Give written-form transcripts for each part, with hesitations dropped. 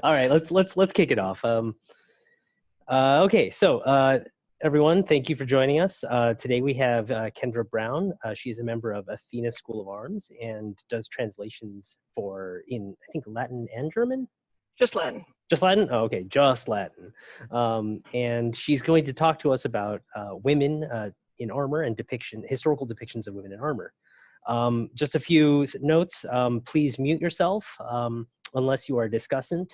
All right, let's kick it off. Okay, so everyone, thank you for joining us. Today we have Kendra Brown. She's a member of Athena School of Arms and does translations in I think Latin and German. Just Latin. Just Latin? Oh, okay, just Latin. And she's going to talk to us about women in armor and historical depictions of women in armor. Just a few notes. Please mute yourself unless you are a discussant.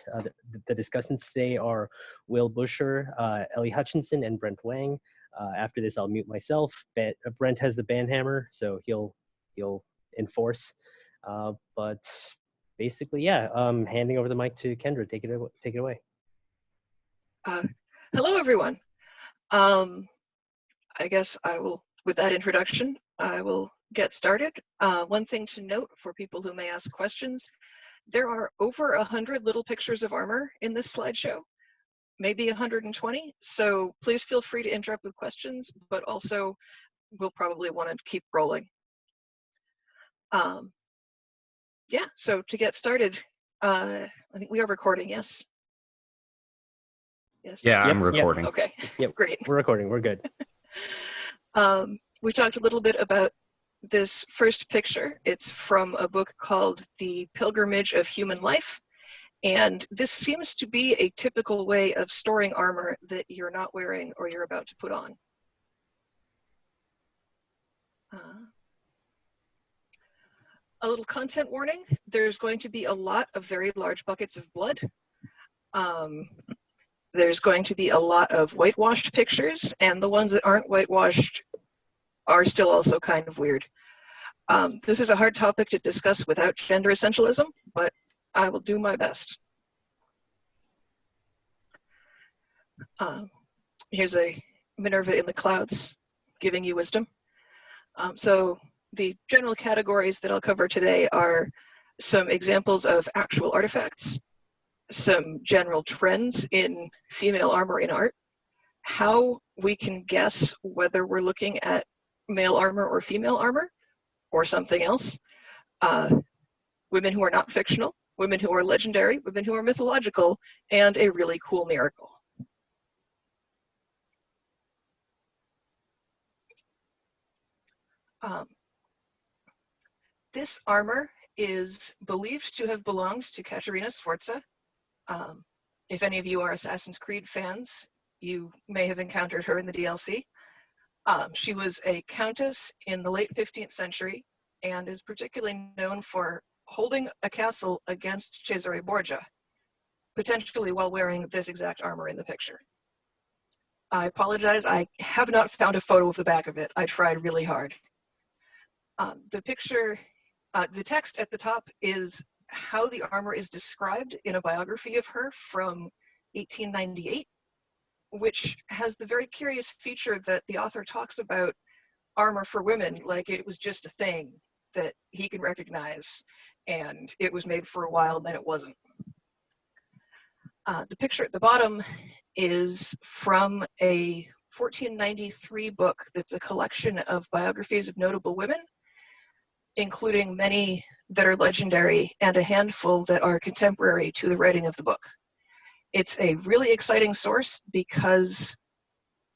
The discussants today are Will Busher, Ellie Hutchinson, and Brent Wang. After this, I'll mute myself. Brent has the banhammer, so he'll enforce. But basically, yeah, handing over the mic to Kendra. Take it away. Hello, everyone. I guess I will, with that introduction, I will get started. One thing to note for people who may ask questions, there are over 100 little pictures of armor in this slideshow, maybe 120. So please feel free to interrupt with questions, but also we'll probably want to keep rolling. Yeah, so to get started, I think we are recording, yes? Yes. Yeah, I'm recording. Yep. Okay, yep. Great. We're recording, we're good. We talked a little bit about this first picture. It's from a book called The Pilgrimage of Human Life. And this seems to be a typical way of storing armor that you're not wearing or you're about to put on. A little content warning. There's going to be a lot of very large buckets of blood. There's going to be a lot of whitewashed pictures, and the ones that aren't whitewashed are still also kind of weird. This is a hard topic to discuss without gender essentialism, but I will do my best. Here's a Minerva in the clouds giving you wisdom. So the general categories that I'll cover today are some examples of actual artifacts, some general trends in female armor in art, how we can guess whether we're looking at male armor or female armor, or something else, women who are not fictional, women who are legendary, women who are mythological, and a really cool miracle. This armor is believed to have belonged to Caterina Sforza. If any of you are Assassin's Creed fans, you may have encountered her in the DLC. She was a countess in the late 15th century and is particularly known for holding a castle against Cesare Borgia, potentially while wearing this exact armor in the picture. I apologize, I have not found a photo of the back of it. I tried really hard. The picture, the text at the top is how the armor is described in a biography of her from 1898, which has the very curious feature that the author talks about armor for women like it was just a thing that he can recognize, and it was made for a while, then it wasn't. The picture at the bottom is from a 1493 book that's a collection of biographies of notable women, including many that are legendary and a handful that are contemporary to the writing of the book. It's a really exciting source because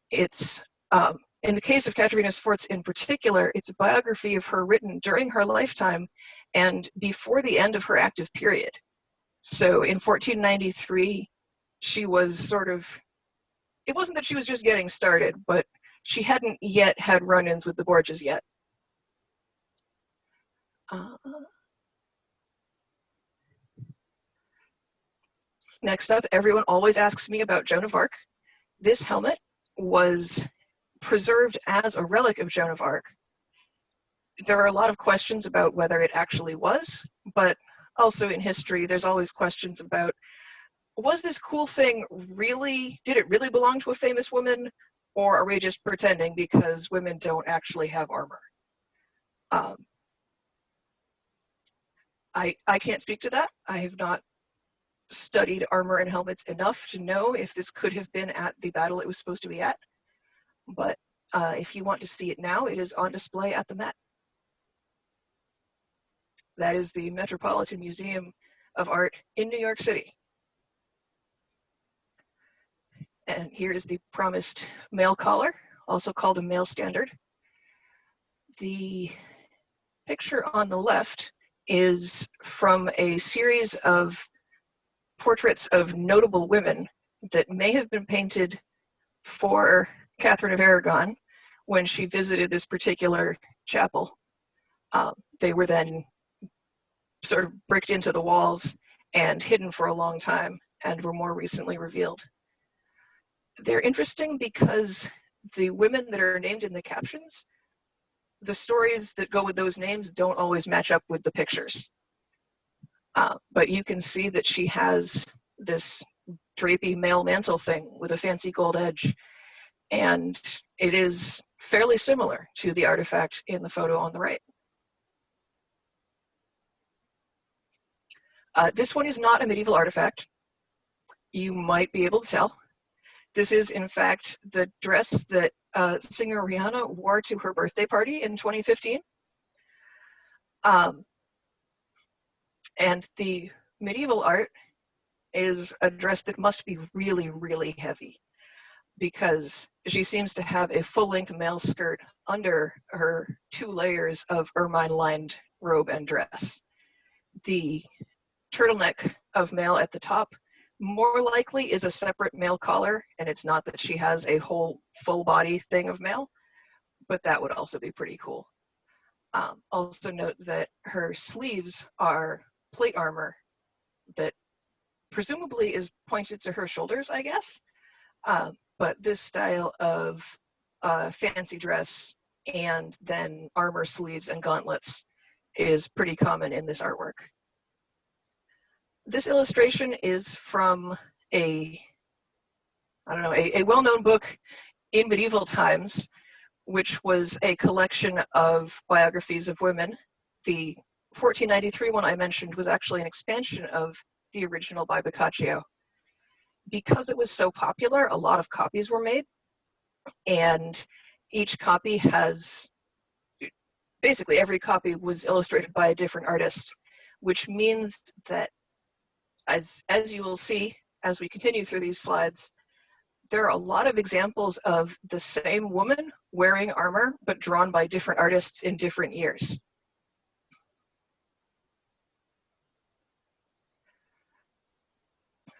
it's, in the case of Caterina Sforza in particular, it's a biography of her written during her lifetime and before the end of her active period. So in 1493, she was sort of, it wasn't that she was just getting started, but she hadn't yet had run-ins with the Borgias yet. Next up, everyone always asks me about Joan of Arc. This helmet was preserved as a relic of Joan of Arc. There are a lot of questions about whether it actually was, but also in history, there's always questions about, was this cool thing really, did it really belong to a famous woman, or are we just pretending because women don't actually have armor? I can't speak to that. I have not studied armor and helmets enough to know if this could have been at the battle it was supposed to be at. But if you want to see it now, it is on display at the Met. That is the Metropolitan Museum of Art in New York City. And here is the promised mail collar, also called a mail standard. The picture on the left is from a series of portraits of notable women that may have been painted for Catherine of Aragon when she visited this particular chapel. They were then sort of bricked into the walls and hidden for a long time and were more recently revealed. They're interesting because the women that are named in the captions, the stories that go with those names don't always match up with the pictures. But you can see that she has this drapey mail mantle thing with a fancy gold edge, and it is fairly similar to the artifact in the photo on the right. This one is not a medieval artifact. You might be able to tell. This is, in fact, the dress that singer Rihanna wore to her birthday party in 2015. And the medieval art is a dress that must be really, really heavy, because she seems to have a full-length mail skirt under her 2 layers of ermine-lined robe and dress. The turtleneck of mail at the top more likely is a separate mail collar, and it's not that she has a whole full-body thing of mail, but that would also be pretty cool. Also note that her sleeves are plate armor that presumably is pointed to her shoulders, I guess. But this style of fancy dress and then armor sleeves and gauntlets is pretty common in this artwork. This illustration is from a well-known book in medieval times, which was a collection of biographies of women. The 1493 one I mentioned was actually an expansion of the original by Boccaccio. Because it was so popular, a lot of copies were made, and each copy has, basically every copy was illustrated by a different artist, which means that as you will see as we continue through these slides, there are a lot of examples of the same woman wearing armor, but drawn by different artists in different years.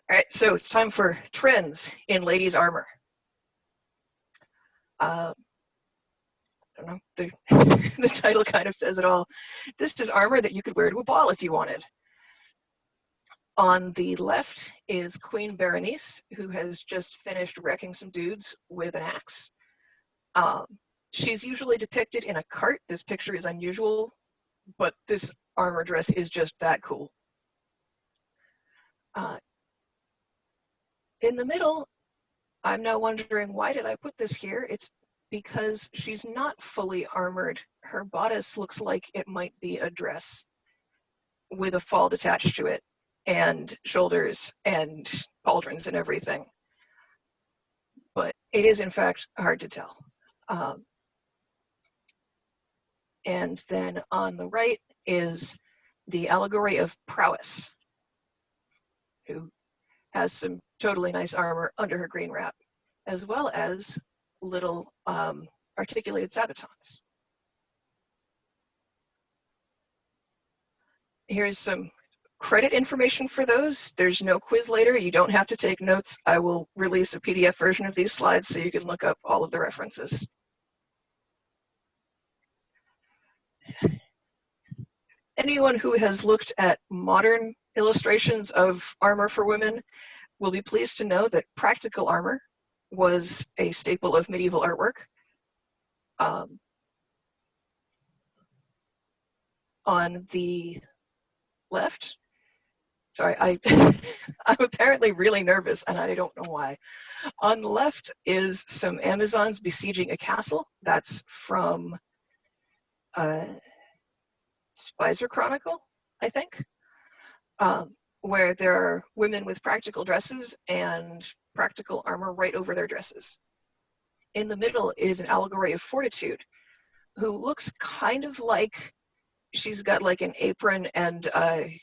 All right, so it's time for trends in ladies' armor. I don't know, the title kind of says it all. This is armor that you could wear to a ball if you wanted. On the left is Queen Berenice, who has just finished wrecking some dudes with an axe. She's usually depicted in a cart. This picture is unusual, but this armor dress is just that cool. In the middle, I'm now wondering, why did I put this here? It's because she's not fully armored. Her bodice looks like it might be a dress with a fold attached to it, and shoulders and pauldrons and everything. But it is in fact hard to tell. And then on the right is the allegory of prowess, who has some totally nice armor under her green wrap, as well as little articulated sabatons. Here's some credit information for those. There's no quiz later. You don't have to take notes. I will release a PDF version of these slides so you can look up all of the references. Anyone who has looked at modern illustrations of armor for women will be pleased to know that practical armor was a staple of medieval artwork. On the left, sorry, I'm apparently really nervous and I don't know why. On the left is some Amazons besieging a castle. That's from Spicer Chronicle, I think, where there are women with practical dresses and practical armor right over their dresses. In the middle is an allegory of fortitude, who looks kind of like she's got like an apron and a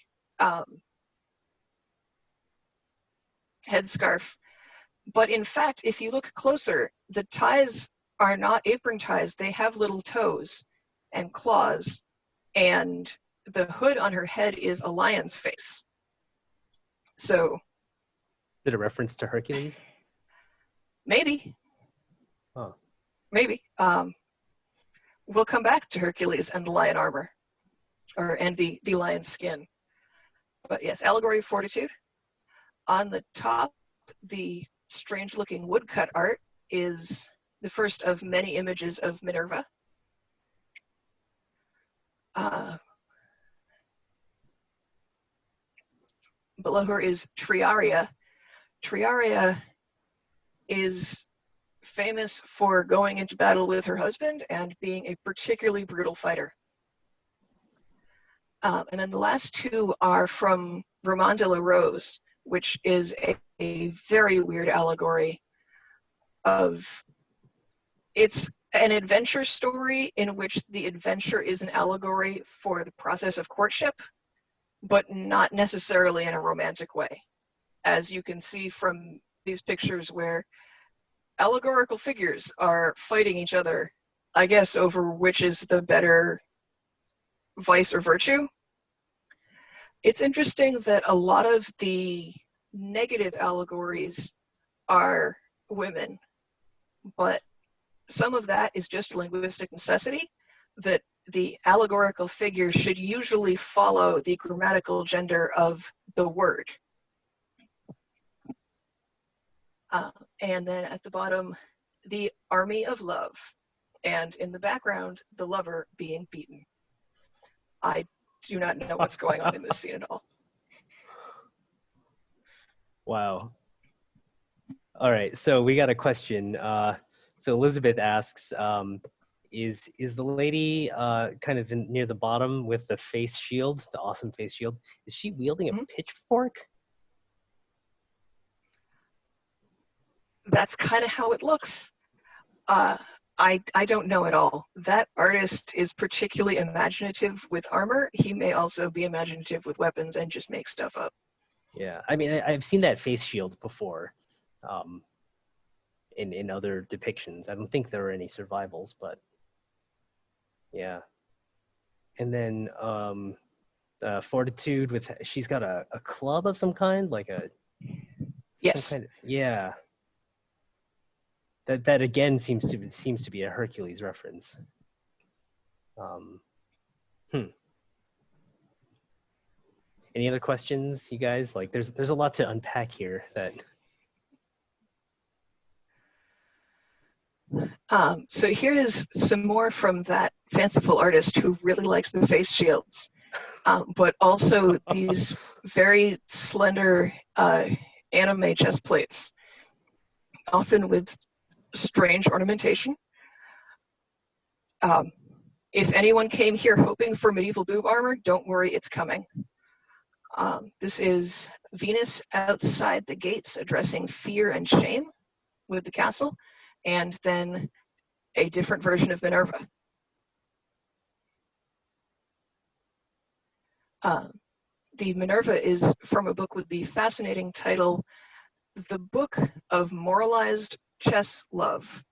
headscarf, But in fact, if you look closer, the ties are not apron ties. They have little toes and claws, and the hood on her head is a lion's face. So, is it a reference to Hercules? maybe. Oh. Maybe. We'll come back to Hercules and the lion armor, and the lion's skin. But yes, allegory of fortitude. On the top, the strange-looking woodcut art is the first of many images of Minerva. Below her is Triaria. Triaria is famous for going into battle with her husband and being a particularly brutal fighter. And then the last two are from Roman de la Rose, which is a very weird allegory of, it's an adventure story in which the adventure is an allegory for the process of courtship, but not necessarily in a romantic way. As you can see from these pictures where allegorical figures are fighting each other, I guess, over which is the better vice or virtue. It's interesting that a lot of the negative allegories are women, but some of that is just linguistic necessity, that the allegorical figure should usually follow the grammatical gender of the word. And then at the bottom, the army of love, and in the background, the lover being beaten. I do not know what's going on in this scene at all. Wow. All right, so we got a question. So Elizabeth asks, is the lady kind of near the bottom with the face shield, the awesome face shield, is she wielding a pitchfork? That's kind of how it looks. I don't know at all. That artist is particularly imaginative with armor. He may also be imaginative with weapons and just make stuff up. Yeah, I mean, I've seen that face shield before in other depictions. I don't think there are any survivals, but yeah. And then fortitude with, she's got a club of some kind, like a, yes, some kind of, yeah. That again seems to be a Hercules reference. Any other questions, you guys? Like, there's a lot to unpack here. That. So here is some more from that fanciful artist who really likes the face shields, but also these very slender anime chest plates, often with strange ornamentation. If anyone came here hoping for medieval boob armor, don't worry, it's coming. This is Venus outside the gates addressing fear and shame with the castle, and then a different version of Minerva. The Minerva is from a book with the fascinating title, The Book of Moralized Chess Love.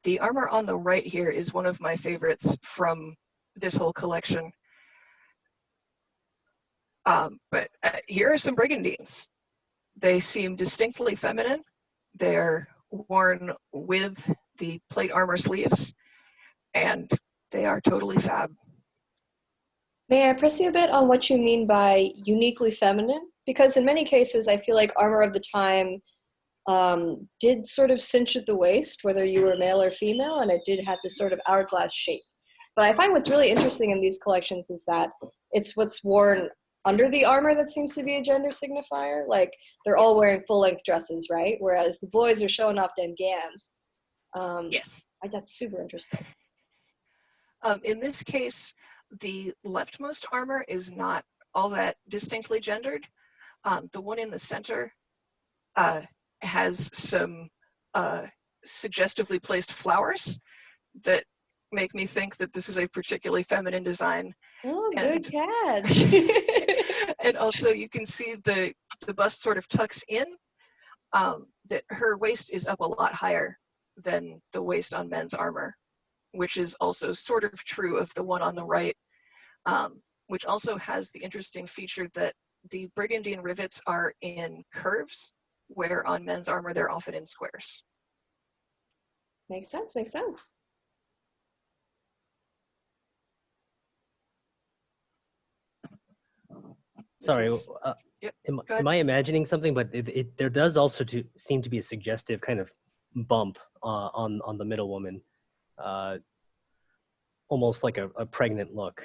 The armor on the right here is one of my favorites from this whole collection. But here are some brigandines. They seem distinctly feminine. They're worn with the plate armor sleeves, and they are totally fab. May I press you a bit on what you mean by uniquely feminine? Because in many cases, I feel like armor of the time did sort of cinch at the waist, whether you were male or female, and it did have this sort of hourglass shape. But I find what's really interesting in these collections is that it's what's worn under the armor that seems to be a gender signifier. Like, they're all wearing full-length dresses, right? Whereas the boys are showing off them gams. Yes. That's super interesting. In this case, the leftmost armor is not all that distinctly gendered. The one in the center has some suggestively placed flowers that make me think that this is a particularly feminine design. Oh, And- good catch. And also you can see the bust sort of tucks in, that her waist is up a lot higher than the waist on men's armor, which is also sort of true of the one on the right, which also has the interesting feature that the brigandine rivets are in curves, where on men's armor they're often in squares. Makes sense, makes sense. Sorry, Yep, am I imagining something? But there does also seem to be a suggestive kind of bump on the middle woman, almost like a pregnant look.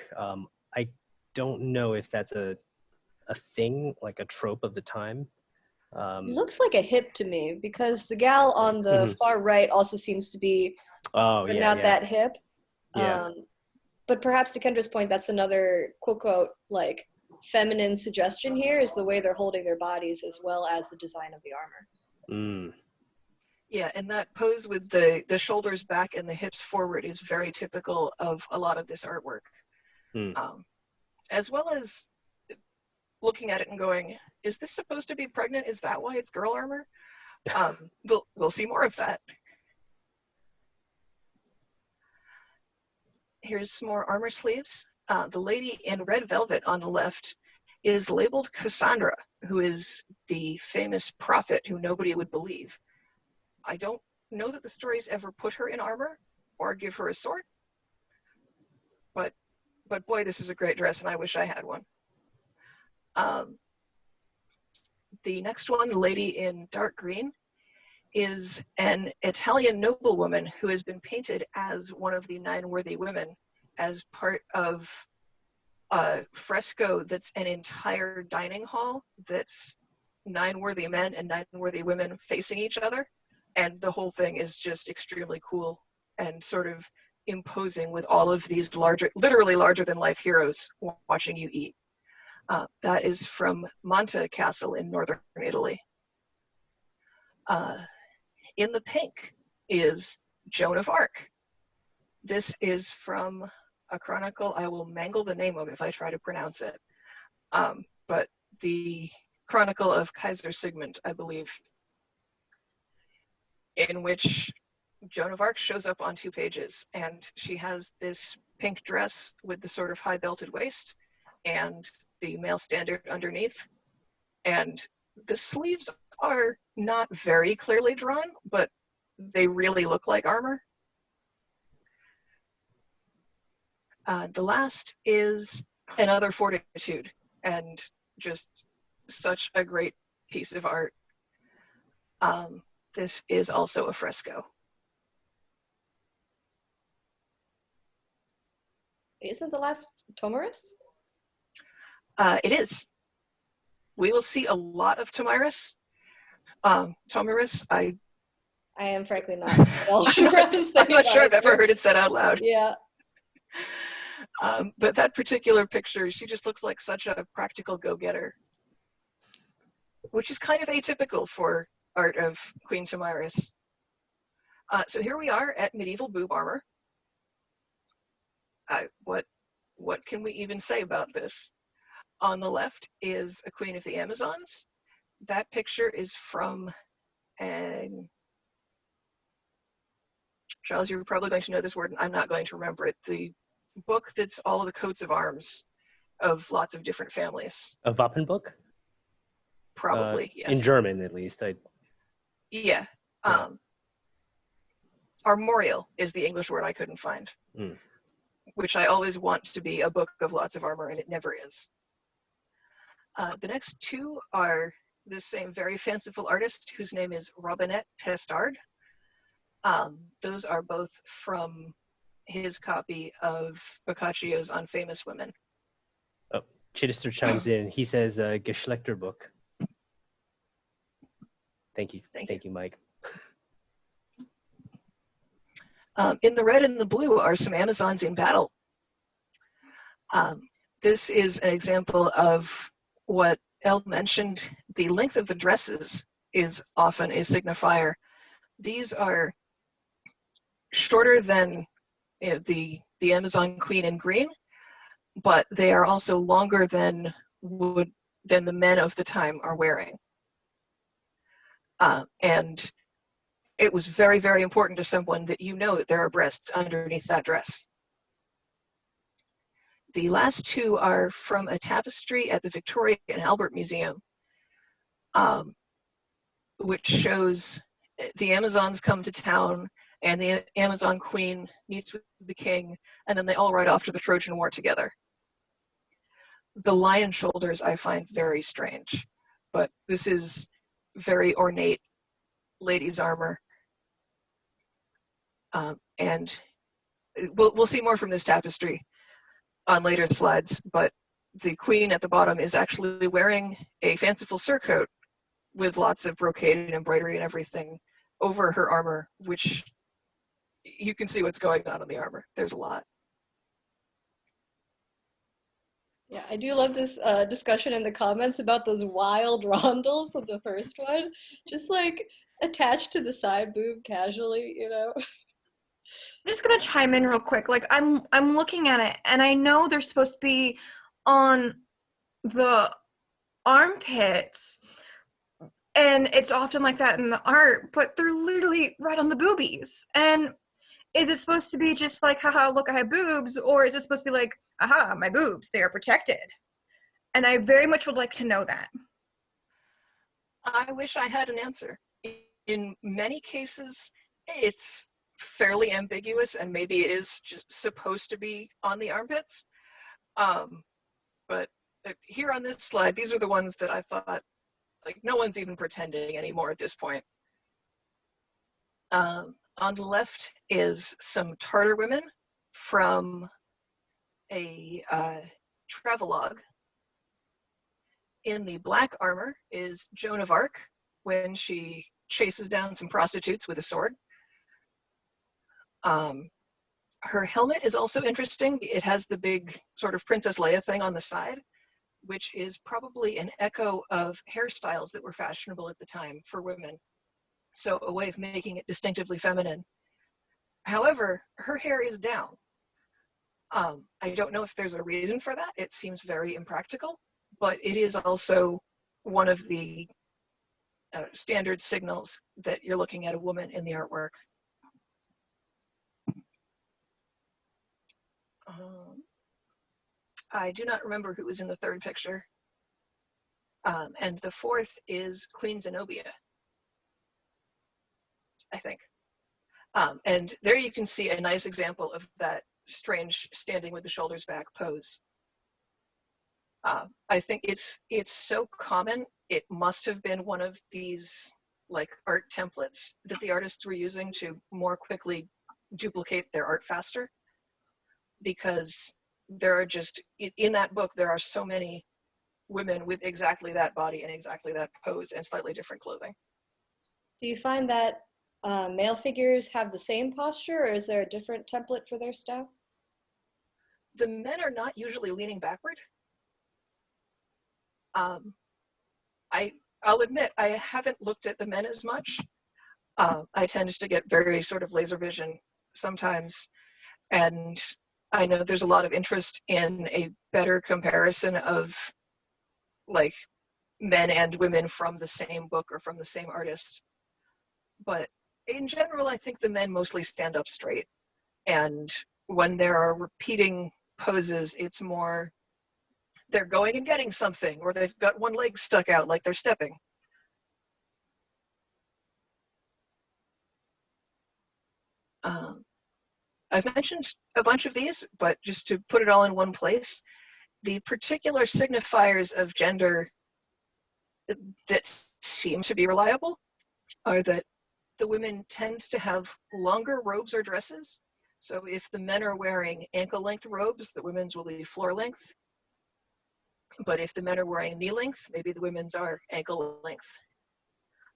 I don't know if that's a thing, like a trope of the time. Looks like a hip to me, because the gal on the far right also seems to be not that hip. Yeah. But perhaps to Kendra's point, that's another quote quote like feminine suggestion here, is the way they're holding their bodies as well as the design of the armor. Yeah, and that pose with the shoulders back and the hips forward is very typical of a lot of this artwork. As well as looking at it and going, is this supposed to be pregnant? Is that why it's girl armor? We'll see more of that. Here's some more armor sleeves. The lady in red velvet on the left is labeled Cassandra, who is the famous prophet who nobody would believe. I don't know that the stories ever put her in armor or give her a sword, but boy, this is a great dress, and I wish I had one. The next one, the lady in dark green, is an Italian noblewoman who has been painted as one of the 9 worthy women as part of a fresco that's an entire dining hall that's 9 worthy men and 9 worthy women facing each other. And the whole thing is just extremely cool and sort of imposing with all of these literally larger than life heroes watching you eat. That is from Monta Castle in northern Italy. In the pink is Joan of Arc. This is from a chronicle. I will mangle the name of it if I try to pronounce it. But the Chronicle of Kaiser Sigmund, I believe, in which Joan of Arc shows up on 2 pages, and she has this pink dress with the sort of high belted waist and the male standard underneath. And the sleeves are not very clearly drawn, but they really look like armor. The last is another fortitude, and just such a great piece of art. This is also a fresco. Isn't the last Tomarus? It is. We will see a lot of Tomarus. Tomarus, I am frankly not at all sure. I'm not sure I've ever heard it said out loud. Yeah. But that particular picture, she just looks like such a practical go-getter, which is kind of atypical for art of Queen Tomarus. So here we are at medieval boob armor. What can we even say about this? On the left is a Queen of the Amazons. That picture is from Charles, you're probably going to know this word, and I'm not going to remember it. The book that's all of the coats of arms of lots of different families. A Wappenbook? Probably, yes. In German, at least. Yeah. Armorial is the English word I couldn't find, which I always want to be a book of lots of armor, and it never is. The next 2 are the same very fanciful artist whose name is Robinette Testard. Those are both from his copy of Boccaccio's On Famous Women. Oh, Chittister chimes in. He says Geschlechterbuch. Thank you. Thank you, Mike. In the red and the blue are some Amazons in battle. This is an example of what Elle mentioned. The length of the dresses is often a signifier. These are shorter than the Amazon Queen in green, but they are also longer than the men of the time are wearing. And it was very, very important to someone that you know that there are breasts underneath that dress. The last two are from a tapestry at the Victoria and Albert Museum, which shows the Amazons come to town and the Amazon Queen meets with the king, and then they all ride off to the Trojan War together. The lion shoulders I find very strange, but this is very ornate ladies' armor. And we'll see more from this tapestry on later slides, but the queen at the bottom is actually wearing a fanciful surcoat with lots of brocade and embroidery and everything over her armor, which you can see what's going on in the armor. There's a lot. Yeah, I do love this discussion in the comments about those wild rondels of the first one, just like attached to the side boob casually, you know. I'm just gonna chime in real quick. Like I'm looking at it, and I know they're supposed to be on the armpits, and it's often like that in the art, but they're literally right on the boobies. And is it supposed to be just like, haha, look, I have boobs, or is it supposed to be like, aha, my boobs, they are protected? And I very much would like to know that. I wish I had an answer. In many cases, it's fairly ambiguous, and maybe it is just supposed to be on the armpits. But here on this slide, these are the ones that I thought, like, no one's even pretending anymore at this point. On the left is some Tartar women from a travelogue. In the black armor is Joan of Arc when she chases down some prostitutes with a sword. Her helmet is also interesting. It has the big sort of Princess Leia thing on the side, which is probably an echo of hairstyles that were fashionable at the time for women. So a way of making it distinctively feminine. However, her hair is down. I don't know if there's a reason for that. It seems very impractical, but it is also one of the standard signals that you're looking at a woman in the artwork. I do not remember who was in the third picture. And the fourth is Queen Zenobia, I think. And there you can see a nice example of that strange standing with the shoulders back pose. I think it's so common, it must have been one of these like art templates that the artists were using to more quickly duplicate their art faster, because there are just, in that book, there are so many women with exactly that body and exactly that pose and slightly different clothing. Do you find that male figures have the same posture, or is there a different template for their stance? The men are not usually leaning backward. I'll admit, I haven't looked at the men as much. I tend to get very sort of laser vision sometimes, and I know there's a lot of interest in a better comparison of like men and women from the same book or from the same artist. But in general, I think the men mostly stand up straight. And when there are repeating poses, it's more they're going and getting something, or they've got one leg stuck out like they're stepping. I've mentioned a bunch of these, but just to put it all in one place, the particular signifiers of gender that seem to be reliable are that the women tend to have longer robes or dresses. So if the men are wearing ankle-length robes, the women's will be floor length. But if the men are wearing knee length, maybe the women's are ankle length.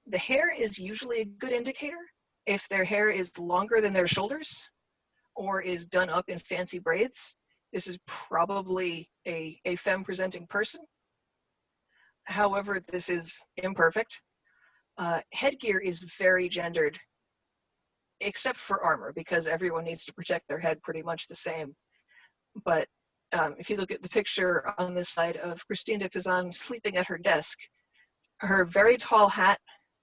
The hair is usually a good indicator. If their hair is longer than their shoulders or is done up in fancy braids, this is probably a femme presenting person. However, this is imperfect. Headgear is very gendered. except for armor, because everyone needs to protect their head pretty much the same. But if you look at the picture on this side of Christine de Pizan sleeping at her desk, her very tall hat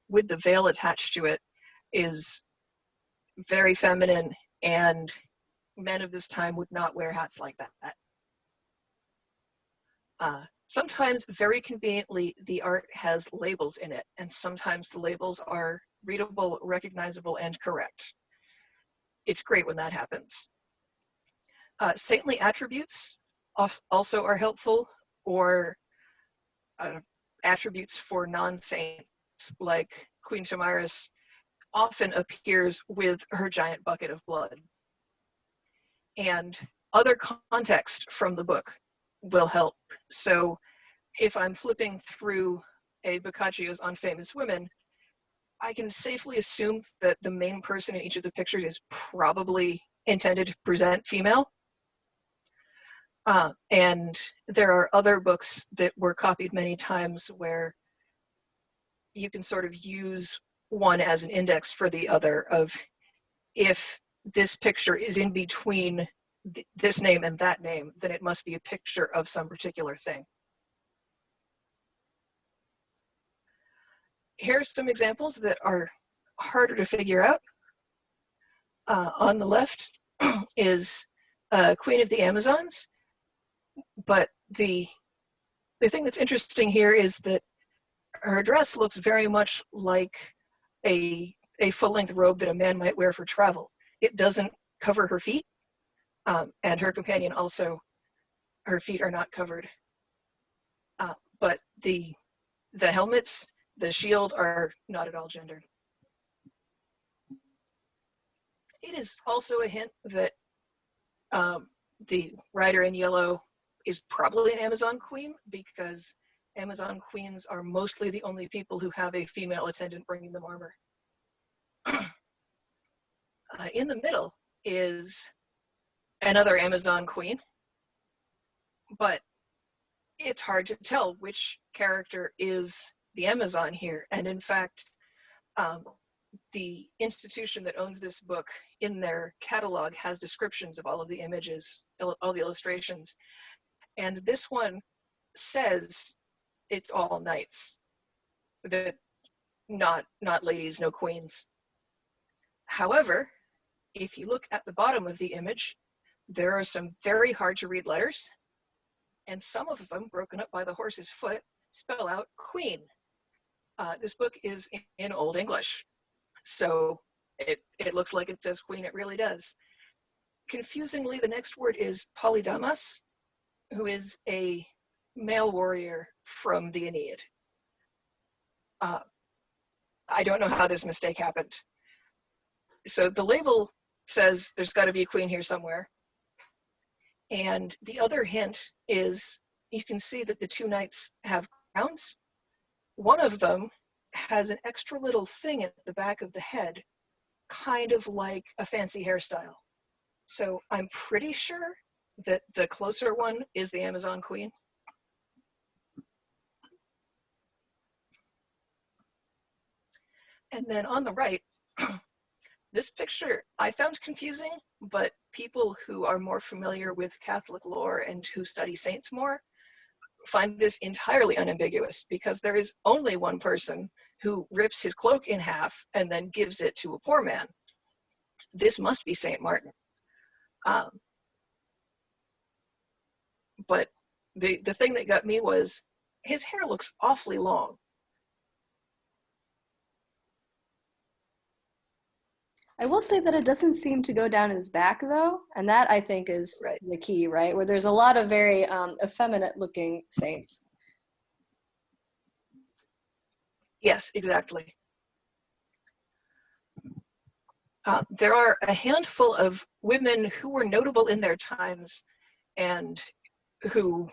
with the veil attached to it is very feminine, and men of this time would not wear hats like that. Sometimes, very conveniently, the art has labels in it, and sometimes the labels are readable, recognizable, and correct. It's great when that happens. Saintly attributes also are helpful, or attributes for non-saints, like Queen Tomyris often appears with her giant bucket of blood. And other context from the book will help. So if I'm flipping through a Boccaccio's on famous women, I can safely assume that the main person in each of the pictures is probably intended to present female. And there are other books that were copied many times where you can sort of use one as an index for the other, of if this picture is in between this name and that name, then it must be a picture of some particular thing. Here's some examples that are harder to figure out. On the left is Queen of the Amazons, but the thing that's interesting here is that her dress looks very much like a full-length robe that a man might wear for travel. It doesn't cover her feet, and her companion also, her feet are not covered. But the helmets, the shield are not at all gendered. It is also a hint that the rider in yellow is probably an Amazon queen, because Amazon queens are mostly the only people who have a female attendant bringing them armor. In the middle is another Amazon queen, but it's hard to tell which character is the Amazon here. And in fact, the institution that owns this book, in their catalog, has descriptions of all of the images, all the illustrations. And this one says it's all knights, that not ladies, no queens. However, if you look at the bottom of the image, there are some very hard to read letters, and some of them, broken up by the horse's foot, spell out queen. This book is in Old English, so it looks like it says queen, it really does. Confusingly, the next word is Polydamas, who is a male warrior from the Aeneid. I don't know how this mistake happened. So the label says there's got to be a queen here somewhere. And the other hint is, you can see that the two knights have crowns. One of them has an extra little thing at the back of the head, kind of like a fancy hairstyle. So I'm pretty sure that the closer one is the Amazon queen. And then on the right, this picture I found confusing, but people who are more familiar with Catholic lore and who study saints more find this entirely unambiguous, because there is only one person who rips his cloak in half and then gives it to a poor man. This must be Saint Martin. But the thing that got me was his hair looks awfully long. I will say that it doesn't seem to go down his back, though, and that, I think, is Right. the key, right? Where there's a lot of very effeminate-looking saints. Yes, exactly. There are a handful of women who were notable in their times and who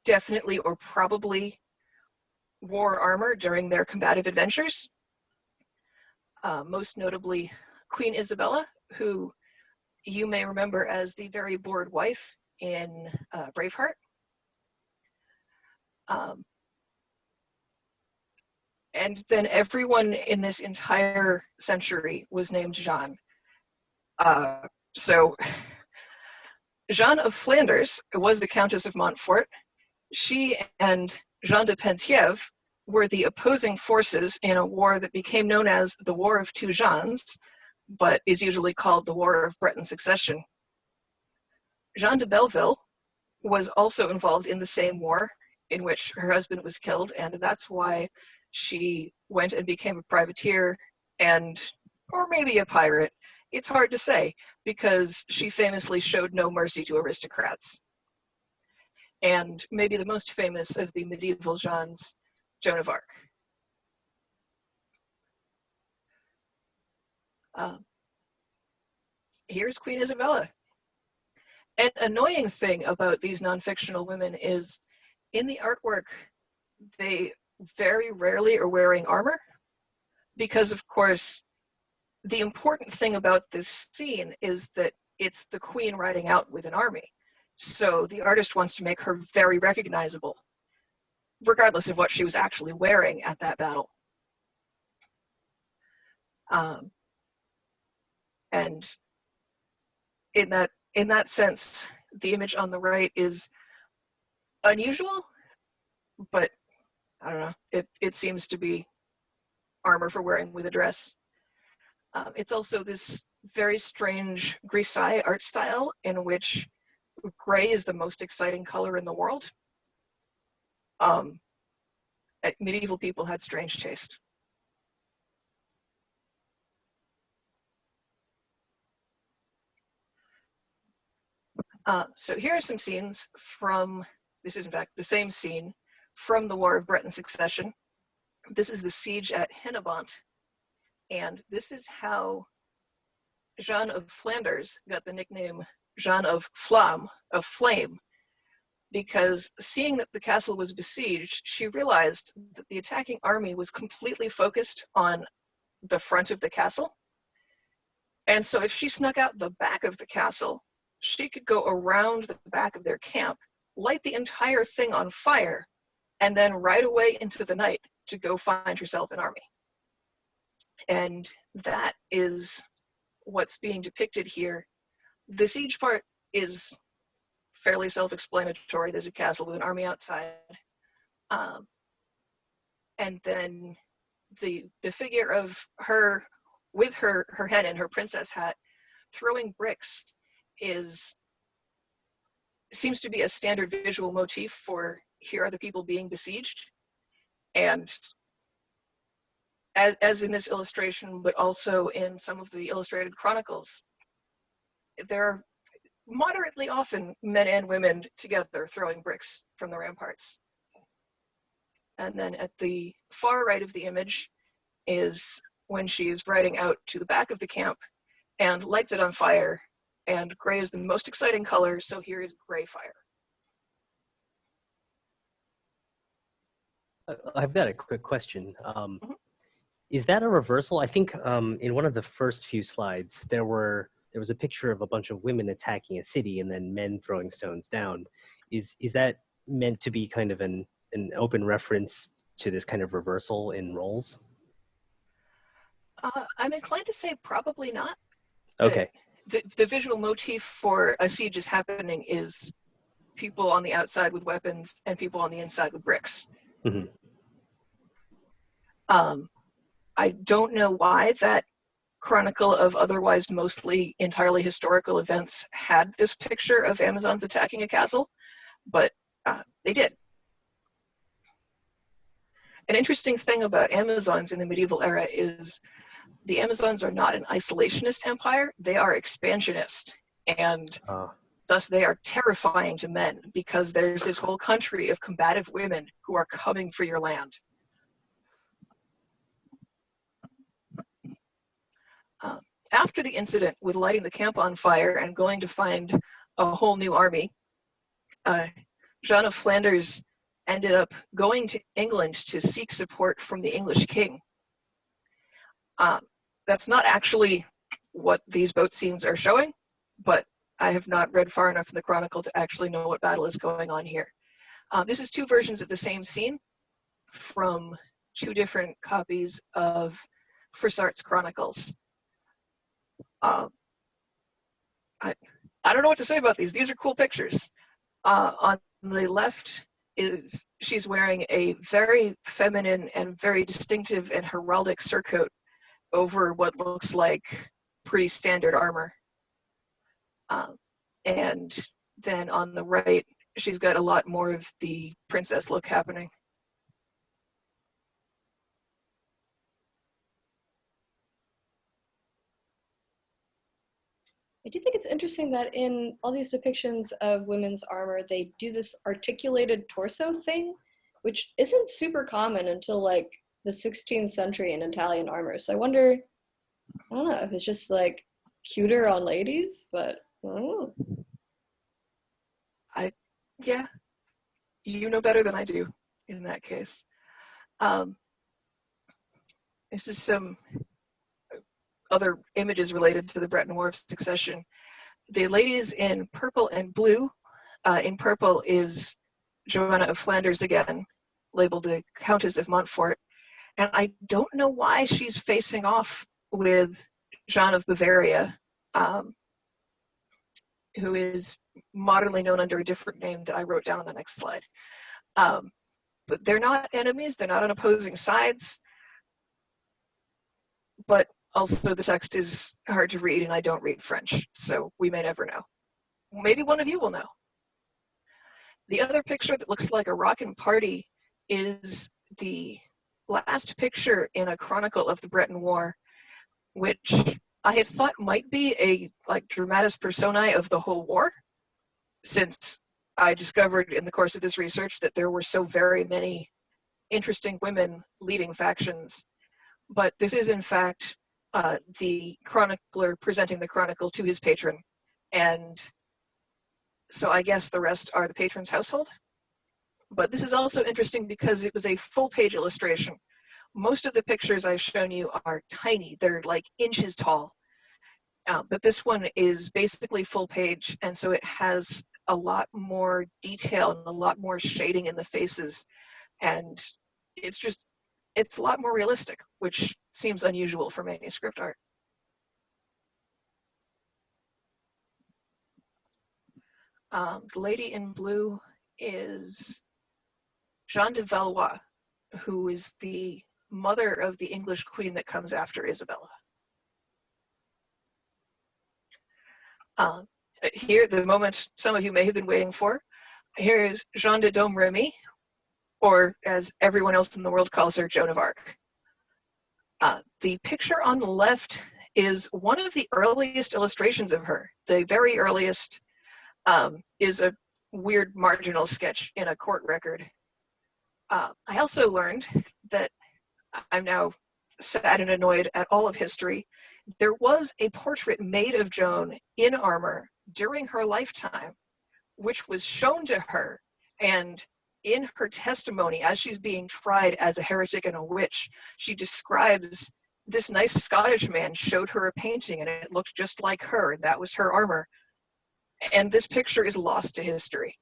definitely or probably wore armor during their combative adventures. Most notably, Queen Isabella, who you may remember as the very bored wife in Braveheart. And then everyone in this entire century was named Jeanne. So Jeanne of Flanders was the Countess of Montfort. She and Jeanne de Penthièvre were the opposing forces in a war that became known as the War of Two Jeannes, but is usually called the War of Breton Succession. Jeanne de Belleville was also involved in the same war in which her husband was killed, and that's why she went and became a privateer or maybe a pirate. It's hard to say, because she famously showed no mercy to aristocrats. And maybe the most famous of the medieval Jeannes, Joan of Arc. Here's Queen Isabella. An annoying thing about these non-fictional women is, in the artwork, they very rarely are wearing armor, because of course, the important thing about this scene is that it's the queen riding out with an army. So the artist wants to make her very recognizable, regardless of what she was actually wearing at that battle. And in that sense, the image on the right is unusual, but I don't know, it seems to be armor for wearing with a dress. It's also this very strange grisaille art style in which gray is the most exciting color in the world. Medieval people had strange taste. So here are some scenes from, this is in fact the same scene from the War of Breton Succession. This is the siege at Hennebont, and this is how Jeanne of Flanders got the nickname Jeanne of Flame, because seeing that the castle was besieged, she realized that the attacking army was completely focused on the front of the castle. And so if she snuck out the back of the castle, she could go around the back of their camp, light the entire thing on fire, and then ride away into the night to go find herself an army. And that is what's being depicted here. The siege part is fairly self-explanatory. There's a castle with an army outside. And then the figure of her with her head in her princess hat throwing bricks seems to be a standard visual motif for here are the people being besieged. And as in this illustration, but also in some of the illustrated chronicles, there are moderately often men and women together throwing bricks from the ramparts. And then at the far right of the image is when she's riding out to the back of the camp and lights it on fire, and gray is the most exciting color, so here is gray fire. I've got a quick question. Is that a reversal? I think in one of the first few slides, there was a picture of a bunch of women attacking a city and then men throwing stones down. Is that meant to be kind of an open reference to this kind of reversal in roles? I'm inclined to say probably not. Okay. The visual motif for a siege is happening is people on the outside with weapons and people on the inside with bricks. Mm-hmm. I don't know why that chronicle of otherwise mostly entirely historical events had this picture of Amazons attacking a castle, but they did. An interesting thing about Amazons in the medieval era is the Amazons are not an isolationist empire, they are expansionist, and thus they are terrifying to men because there's this whole country of combative women who are coming for your land. After the incident with lighting the camp on fire and going to find a whole new army, Jeanne of Flanders ended up going to England to seek support from the English king. That's not actually what these boat scenes are showing, but I have not read far enough in the chronicle to actually know what battle is going on here. This is two versions of the same scene from two different copies of Froissart's Chronicles. I don't know what to say about these. These are cool pictures. On the left is she's wearing a very feminine and very distinctive and heraldic surcoat over what looks like pretty standard armor. And then on the right, she's got a lot more of the princess look happening. I do think it's interesting that in all these depictions of women's armor, they do this articulated torso thing, which isn't super common until like the 16th century in Italian armor. So I wonder, I don't know if it's just like cuter on ladies, but I don't know. Yeah, you know better than I do in that case. This is some other images related to the Breton War of Succession. The ladies in purple and blue, in purple is Joanna of Flanders again, labeled the Countess of Montfort. And I don't know why she's facing off with Jeanne of Bavaria, who is modernly known under a different name that I wrote down on the next slide. But they're not enemies, they're not on opposing sides, but also the text is hard to read and I don't read French, so we may never know. Maybe one of you will know. The other picture that looks like a rockin' party is the last picture in a chronicle of the Breton War, which I had thought might be a dramatis personae of the whole war, since I discovered in the course of this research that there were so very many interesting women leading factions. But this is in fact the chronicler presenting the chronicle to his patron, and so I guess the rest are the patron's household. But this is also interesting because it was a full page illustration. Most of the pictures I've shown you are tiny, they're like inches tall. But this one is basically full page, and so it has a lot more detail and a lot more shading in the faces, and it's a lot more realistic, which seems unusual for manuscript art. The lady in blue is Jeanne de Valois, who is the mother of the English queen that comes after Isabella. Here, the moment some of you may have been waiting for, here is Jeanne de Domremy, or as everyone else in the world calls her, Joan of Arc. The picture on the left is one of the earliest illustrations of her. The very earliest is a weird marginal sketch in a court record. I also learned that I'm now sad and annoyed at all of history. There was a portrait made of Joan in armor during her lifetime, which was shown to her, and in her testimony as she's being tried as a heretic and a witch, she describes this nice Scottish man showed her a painting and it looked just like her, and that was her armor. And this picture is lost to history.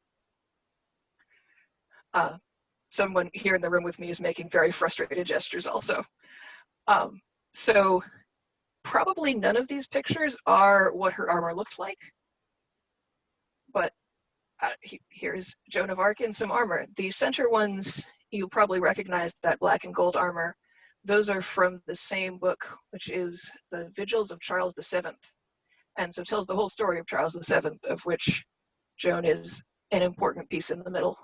Someone here in the room with me is making very frustrated gestures also. So probably none of these pictures are what her armor looked like, but here's Joan of Arc in some armor. The center ones, you probably recognize that black and gold armor. Those are from the same book, which is The Vigils of Charles VII. And so tells the whole story of Charles VII, of which Joan is an important piece in the middle.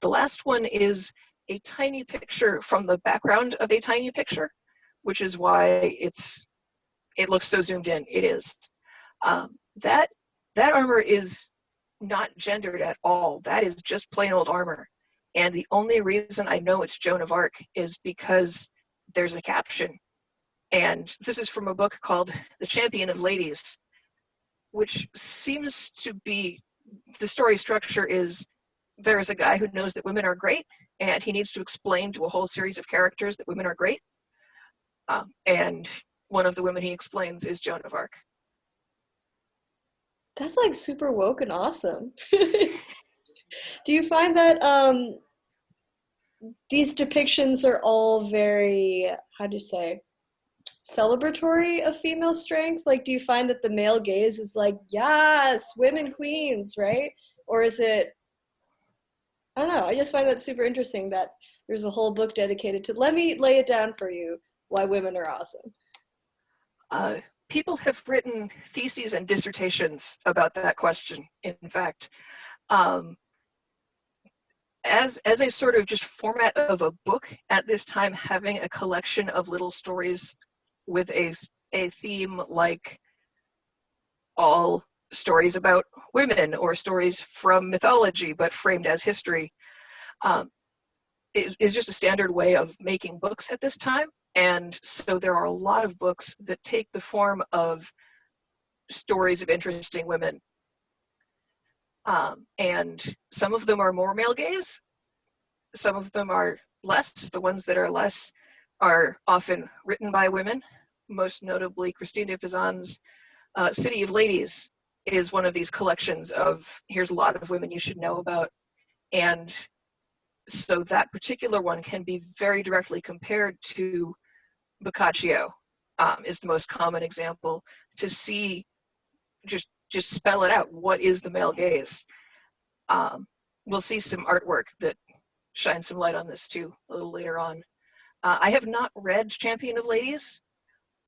The last one is a tiny picture from the background of a tiny picture, which is why it looks so zoomed in. It is. That armor is not gendered at all. That is just plain old armor. And the only reason I know it's Joan of Arc is because there's a caption. And this is from a book called The Champion of Ladies, which seems to be, the story structure is there's a guy who knows that women are great, and he needs to explain to a whole series of characters that women are great. And one of the women he explains is Joan of Arc. That's like super woke and awesome. Do you find that these depictions are all very, how do you say, celebratory of female strength? Like, do you find that the male gaze is like, yes, women queens, right? Or is it, I don't know, I just find that super interesting that there's a whole book dedicated to, let me lay it down for you, why women are awesome. People have written theses and dissertations about that question, in fact. As a sort of just format of a book at this time, having a collection of little stories with a theme like all stories about women or stories from mythology but framed as history is just a standard way of making books at this time. And so there are a lot of books that take the form of stories of interesting women. And some of them are more male gaze, some of them are less. The ones that are less are often written by women, most notably Christine de Pizan's City of Ladies is one of these collections of, here's a lot of women you should know about. And so that particular one can be very directly compared to Boccaccio, is the most common example, to see, just spell it out, what is the male gaze? We'll see some artwork that shines some light on this too a little later on. I have not read Champion of Ladies.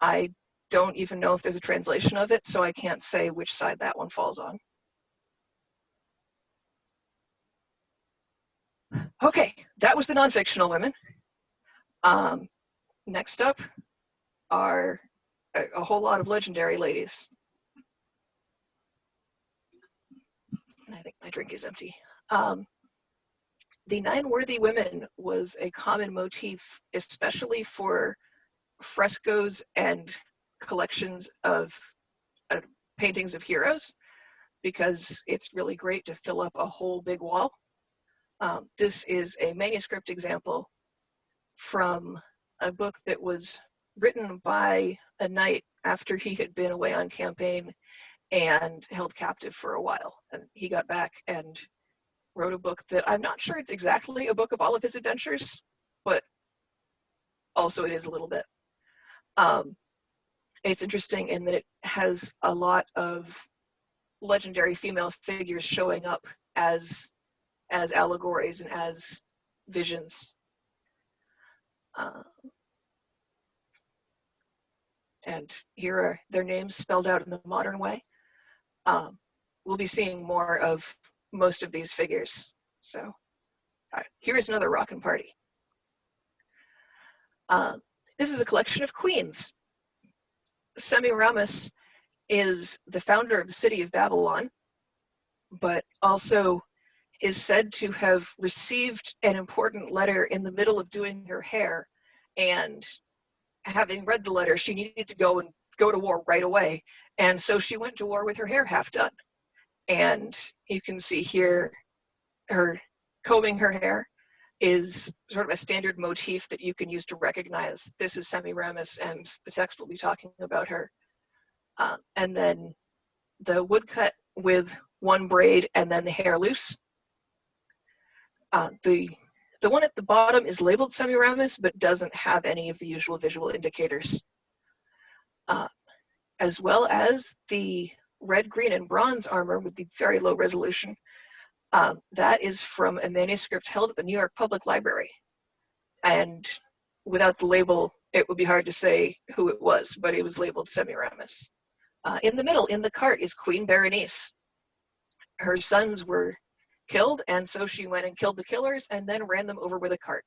I don't even know if there's a translation of it, so I can't say which side that one falls on. Okay, that was the non-fictional women. Next up are a whole lot of legendary ladies. I think my drink is empty. The Nine Worthy Women was a common motif, especially for frescoes and collections of paintings of heroes, because it's really great to fill up a whole big wall. This is a manuscript example from a book that was written by a knight after he had been away on campaign and held captive for a while. And he got back and wrote a book that I'm not sure it's exactly a book of all of his adventures, but also it is a little bit. It's interesting in that it has a lot of legendary female figures showing up as allegories and as visions. And here are their names spelled out in the modern way. We'll be seeing more of most of these figures. So, all right, here's another rockin' party. This is a collection of queens. Semiramis is the founder of the city of Babylon, but also is said to have received an important letter in the middle of doing her hair, and having read the letter, she needed to go to war right away. And so she went to war with her hair half done. And you can see here, her combing her hair is sort of a standard motif that you can use to recognize this is Semiramis, and the text will be talking about her. And then the woodcut with one braid and then the hair loose. The one at the bottom is labeled Semiramis, but doesn't have any of the usual visual indicators. As well as the red, green, and bronze armor with the very low resolution. That is from a manuscript held at the New York Public Library. And without the label, it would be hard to say who it was, but it was labeled Semiramis. In the middle, in the cart, is Queen Berenice. Her sons were killed, and so she went and killed the killers and then ran them over with a cart.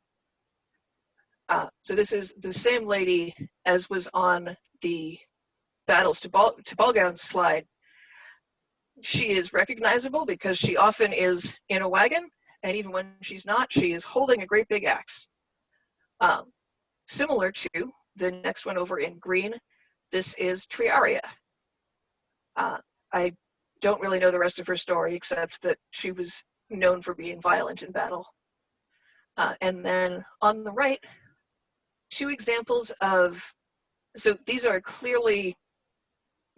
So this is the same lady as was on the Battles to Ballgowns slide. She is recognizable because she often is in a wagon, and even when she's not, she is holding a great big axe. Similar to the next one over in green, this is Triaria. I don't really know the rest of her story, except that she was known for being violent in battle. And then on the right, two examples of, so these are clearly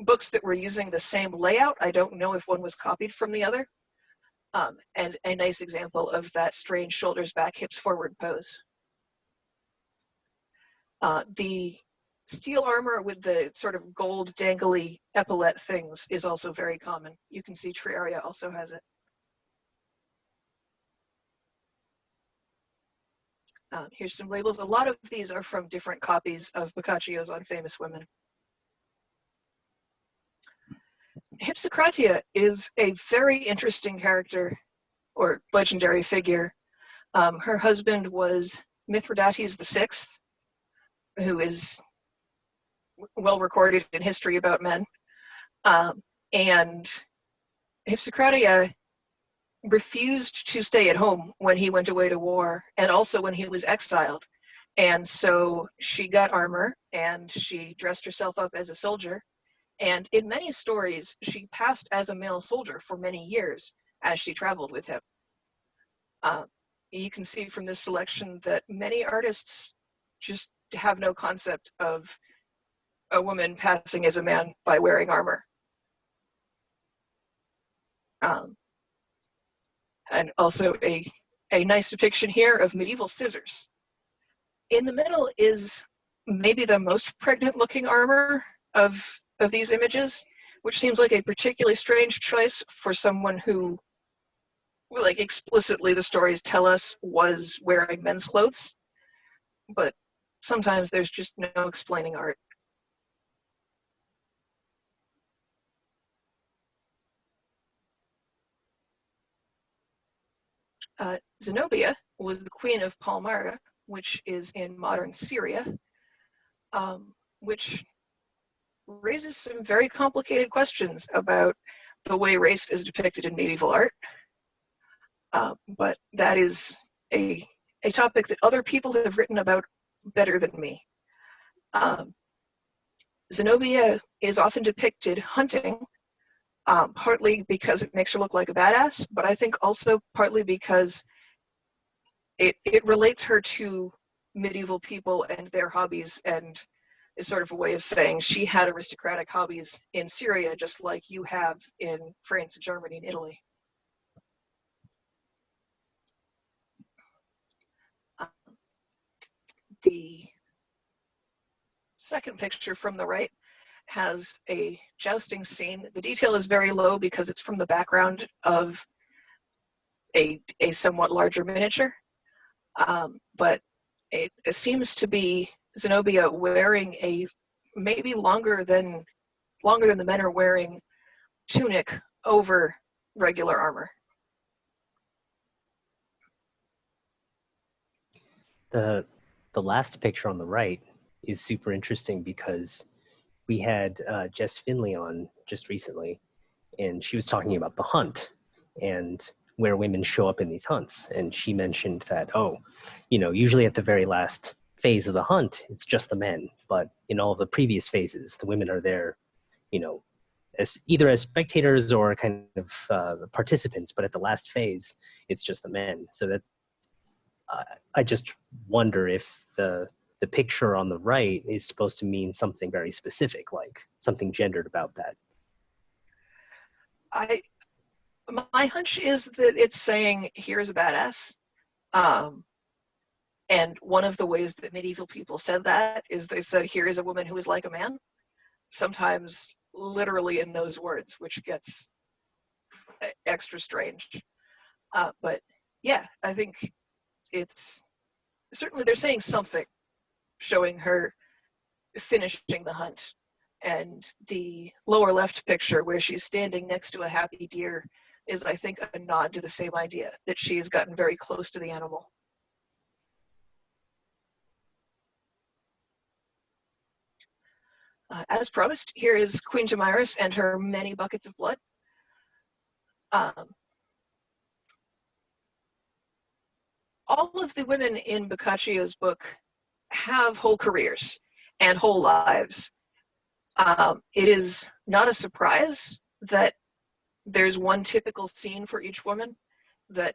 books that were using the same layout. I don't know if one was copied from the other. and a nice example of that strange shoulders back, hips forward pose. The steel armor with the sort of gold dangly epaulette things is also very common. You can see Triaria also has it. Here's some labels. A lot of these are from different copies of Boccaccio's on famous women. Hypsicratia is a very interesting character or legendary figure. Her husband was Mithridates VI, who is well recorded in history about men. And Hypsicratia refused to stay at home when he went away to war, and also when he was exiled. And so she got armor and she dressed herself up as a soldier. And in many stories, she passed as a male soldier for many years as she traveled with him. You can see from this selection that many artists just have no concept of a woman passing as a man by wearing armor. And also a nice depiction here of medieval scissors. In the middle is maybe the most pregnant looking armor of these images, which seems like a particularly strange choice for someone who, like, explicitly the stories tell us was wearing men's clothes. But sometimes there's just no explaining art. Zenobia was the queen of Palmyra, which is in modern Syria, which raises some very complicated questions about the way race is depicted in medieval art. But that is a topic that other people have written about better than me. Zenobia is often depicted hunting, partly because it makes her look like a badass, but I think also partly because it relates her to medieval people and their hobbies, and is sort of a way of saying she had aristocratic hobbies in Syria, just like you have in France and Germany and Italy. The second picture from the right has a jousting scene. The detail is very low because it's from the background of a somewhat larger miniature. But it seems to be Zenobia wearing a maybe longer than the men are wearing tunic over regular armor. The last picture on the right is super interesting because we had Jess Finley on just recently, and she was talking about the hunt and where women show up in these hunts. And she mentioned that, usually at the very last phase of the hunt, it's just the men. But in all of the previous phases, the women are there, as either as spectators or kind of participants. But at the last phase, it's just the men. So that I just wonder if the picture on the right is supposed to mean something very specific, like something gendered about that. My hunch is that it's saying, here's a badass. And one of the ways that medieval people said that is they said, here is a woman who is like a man. Sometimes literally in those words, which gets extra strange. But yeah, I think it's certainly they're saying something, showing her finishing the hunt. And the lower left picture where she's standing next to a happy deer is, I think, a nod to the same idea, that she has gotten very close to the animal. As promised, here is Queen Jamiris and her many buckets of blood. All of the women in Boccaccio's book have whole careers and whole lives. It is not a surprise that there's one typical scene for each woman that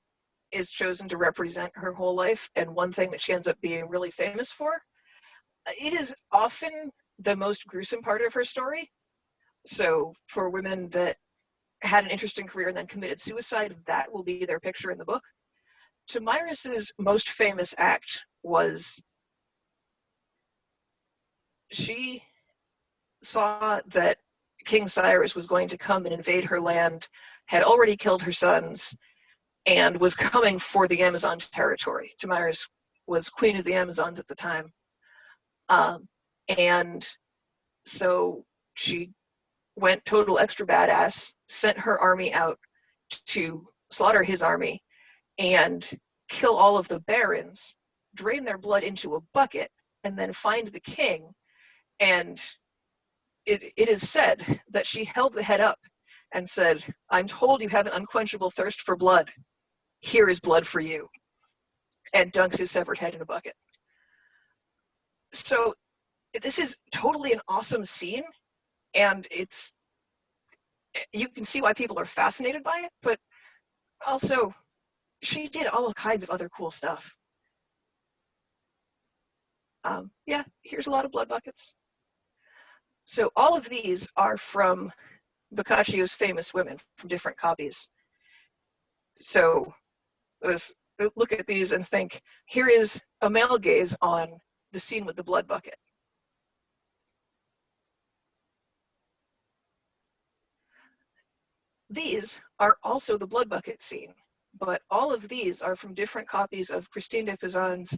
is chosen to represent her whole life, and one thing that she ends up being really famous for. It is often the most gruesome part of her story. So for women that had an interesting career and then committed suicide. That will be their picture in the book. Tomyris's most famous act was she saw that King Cyrus was going to come and invade her land, had already killed her sons, and was coming for the Amazon territory. Tomyris was queen of the Amazons at the time. And so she went total extra badass, sent her army out to slaughter his army and kill all of the barons, drain their blood into a bucket, and then find the king. And it is said that she held the head up and said, "I'm told you have an unquenchable thirst for blood. Here is blood for you," and dunks his severed head in a bucket. So this is totally an awesome scene, and you can see why people are fascinated by it, but also she did all kinds of other cool stuff. Yeah, here's a lot of blood buckets. So all of these are from Boccaccio's famous women, from different copies. So let's look at these and think, here is a male gaze on the scene with the blood bucket. These are also the blood bucket scene, but all of these are from different copies of Christine de Pizan's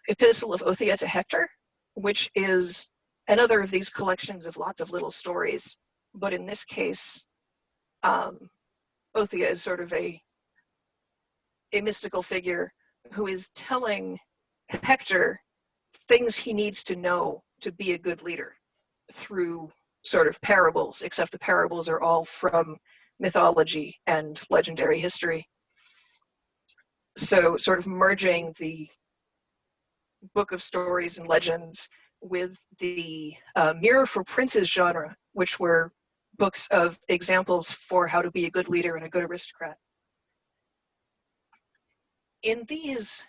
Epistle of Othia to Hector, which is another of these collections of lots of little stories. But in this case, Othia is sort of a mystical figure who is telling Hector things he needs to know to be a good leader through sort of parables, except the parables are all from mythology and legendary history. So sort of merging the book of stories and legends with the Mirror for Princes genre, which were books of examples for how to be a good leader and a good aristocrat. In these,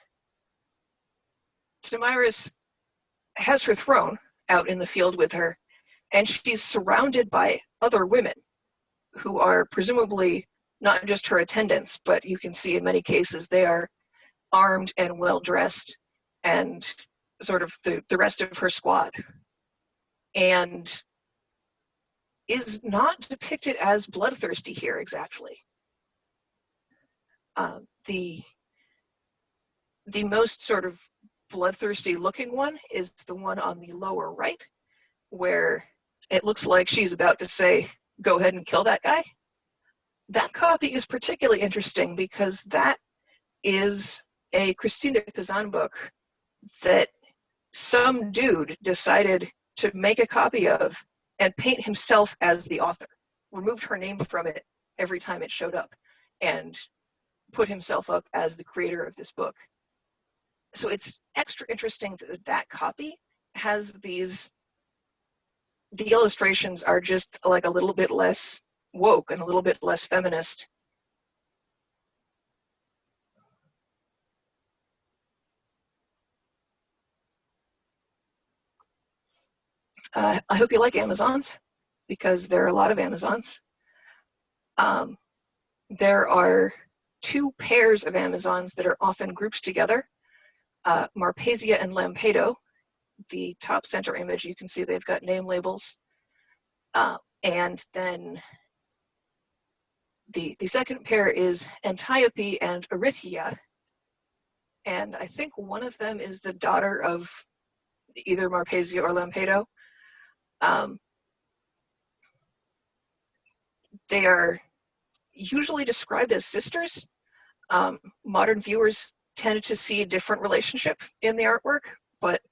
Tomyris has her throne out in the field with her, and she's surrounded by other women who are presumably not just her attendants, but you can see in many cases they are armed and well-dressed and sort of the rest of her squad, and is not depicted as bloodthirsty here exactly. The most sort of bloodthirsty looking one is the one on the lower right, where it looks like she's about to say, "Go ahead and kill that guy." That copy is particularly interesting because that is a Christine de Pizan book that some dude decided to make a copy of and paint himself as the author, removed her name from it every time it showed up, and put himself up as the creator of this book. So it's extra interesting that that copy has these, the illustrations are just like a little bit less woke and a little bit less feminist. I hope you like Amazons, because there are a lot of Amazons. There are two pairs of Amazons that are often grouped together, Marpesia and Lampedo. The top center image, you can see they've got name labels. And then the second pair is Antiope and Erythia. And I think one of them is the daughter of either Marpesia or Lampedo. They are usually described as sisters. Modern viewers tend to see a different relationship in the artwork, but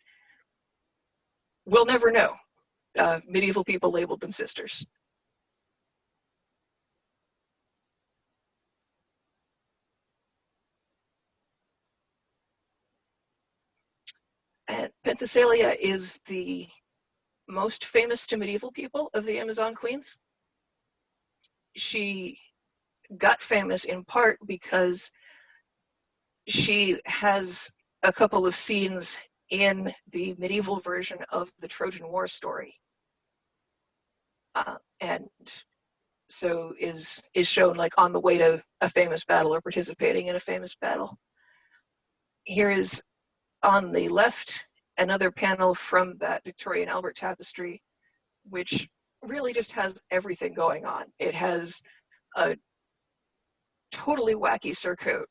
we'll never know. Medieval people labeled them sisters. And Penthesilea is the most famous to medieval people of the Amazon queens. She got famous in part because she has a couple of scenes in the medieval version of the Trojan War story. And so is shown like on the way to a famous battle or participating in a famous battle. Here is on the left another panel from that Victorian Albert tapestry, which really just has everything going on. It has a totally wacky surcoat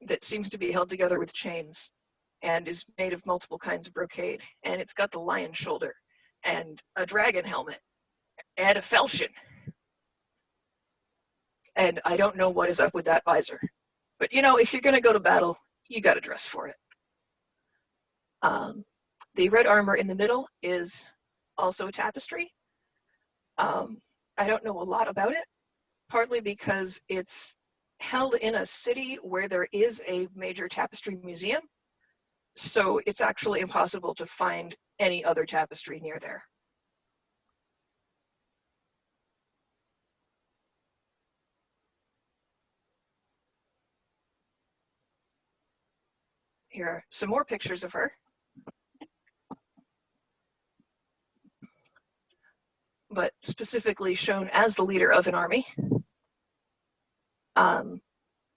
that seems to be held together with chains and is made of multiple kinds of brocade. And it's got the lion shoulder and a dragon helmet and a falchion. And I don't know what is up with that visor. But you know, if you're gonna go to battle, you gotta dress for it. The red armor in the middle is also a tapestry. I don't know a lot about it, partly because it's held in a city where there is a major tapestry museum. So it's actually impossible to find any other tapestry near there. Here are some more pictures of her. But specifically shown as the leader of an army.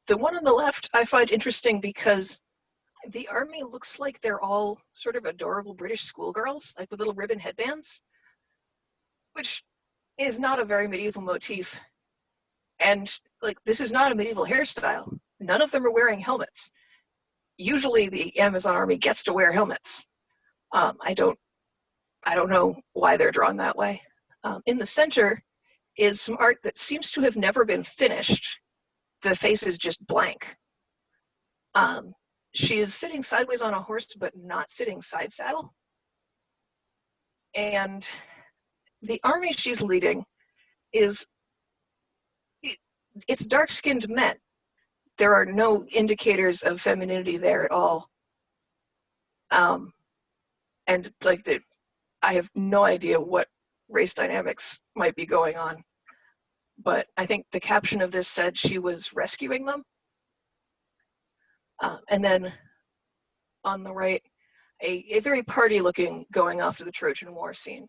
The one on the left I find interesting because the army looks like they're all sort of adorable British schoolgirls, like with little ribbon headbands, which is not a very medieval motif. And like, this is not a medieval hairstyle. None of them are wearing helmets. Usually the Amazon army gets to wear helmets. I don't know why they're drawn that way. In the center is some art that seems to have never been finished. The face is just blank. She is sitting sideways on a horse, but not sitting side saddle. And the army she's leading is, it's dark-skinned men. There are no indicators of femininity there at all. And like I have no idea what race dynamics might be going on. But I think the caption of this said she was rescuing them. And then on the right, a very party-looking going off to the Trojan War scene,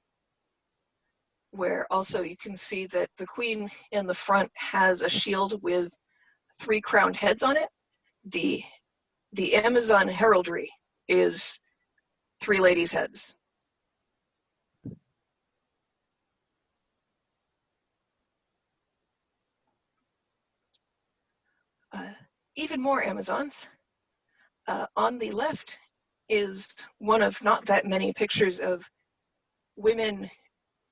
where also you can see that the queen in the front has a shield with 3 crowned heads on it. The Amazon heraldry is 3 ladies' heads. Even more Amazons. On the left is one of not that many pictures of women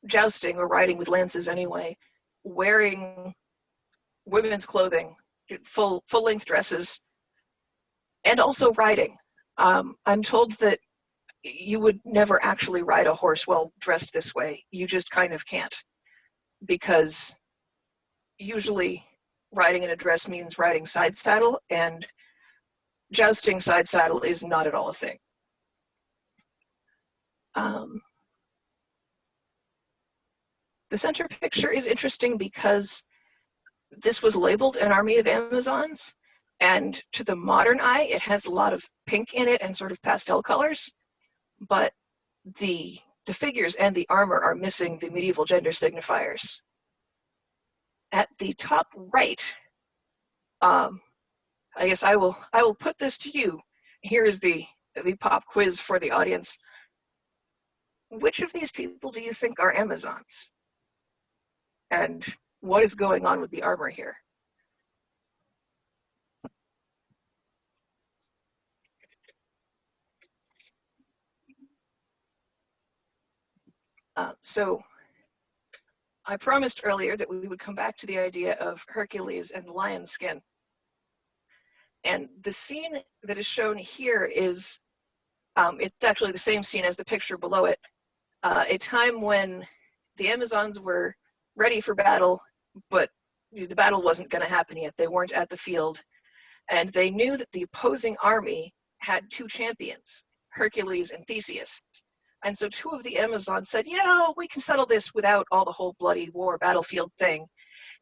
jousting or riding with lances anyway, wearing women's clothing, full-length dresses, and also riding. I'm told that you would never actually ride a horse while dressed this way. You just kind of can't, because usually riding in a dress means riding side saddle, and jousting side saddle is not at all a thing. The center picture is interesting because this was labeled an army of Amazons, and to the modern eye, it has a lot of pink in it and sort of pastel colors, but the figures and the armor are missing the medieval gender signifiers. At the top right, I guess I will put this to you. Here is the pop quiz for the audience. Which of these people do you think are Amazons? And what is going on with the armor here? So I promised earlier that we would come back to the idea of Hercules and the lion's skin. And the scene that is shown here is, it's actually the same scene as the picture below it. A time when the Amazons were ready for battle, but the battle wasn't going to happen yet. They weren't at the field. And they knew that the opposing army had 2 champions, Hercules and Theseus. And so 2 of the Amazons said, you know, we can settle this without all the whole bloody war battlefield thing.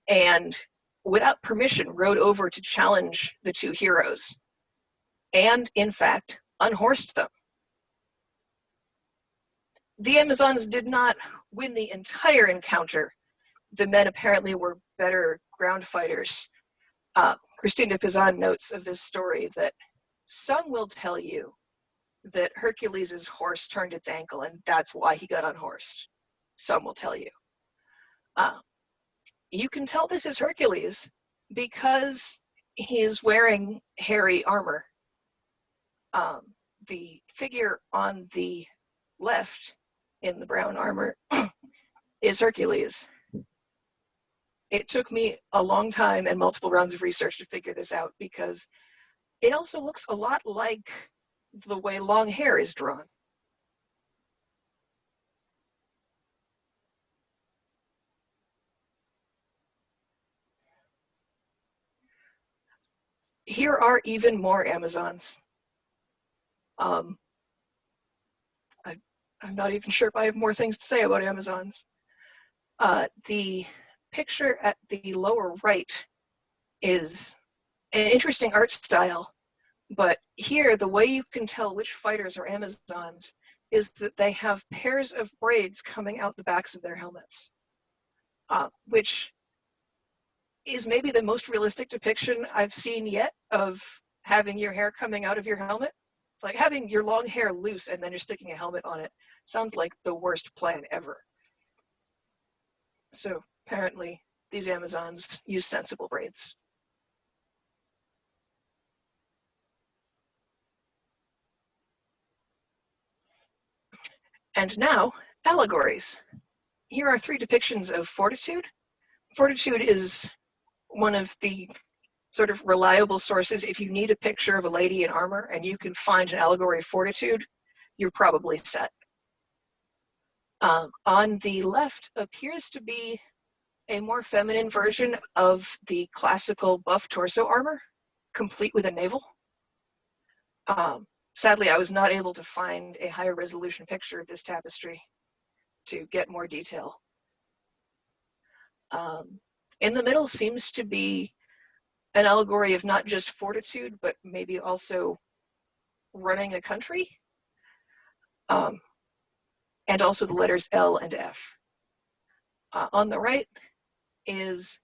And without permission, rode over to challenge the 2 heroes. And in fact, unhorsed them. The Amazons did not win the entire encounter, the men apparently were better ground fighters. Christine de Pizan notes of this story that some will tell you that Hercules' horse turned its ankle and that's why he got unhorsed. Some will tell you. You can tell this is Hercules because he is wearing hairy armor. The figure on the left in the brown armor is Hercules. It took me a long time and multiple rounds of research to figure this out because it also looks a lot like the way long hair is drawn. Here are even more Amazons. I'm not even sure if I have more things to say about Amazons. The picture at the lower right is an interesting art style, but here the way you can tell which fighters are Amazons is that they have pairs of braids coming out the backs of their helmets, which is maybe the most realistic depiction I've seen yet of having your hair coming out of your helmet. Like having your long hair loose and then you're sticking a helmet on it sounds like the worst plan ever. So apparently these Amazons use sensible braids. And now, allegories. Here are 3 depictions of fortitude. Fortitude is one of the sort of reliable sources. If you need a picture of a lady in armor and you can find an allegory of fortitude, you're probably set. On the left appears to be a more feminine version of the classical buff torso armor, complete with a navel. Sadly, I was not able to find a higher resolution picture of this tapestry to get more detail. In the middle seems to be an allegory of not just fortitude, but maybe also running a country, and also the letters L and F. On the right is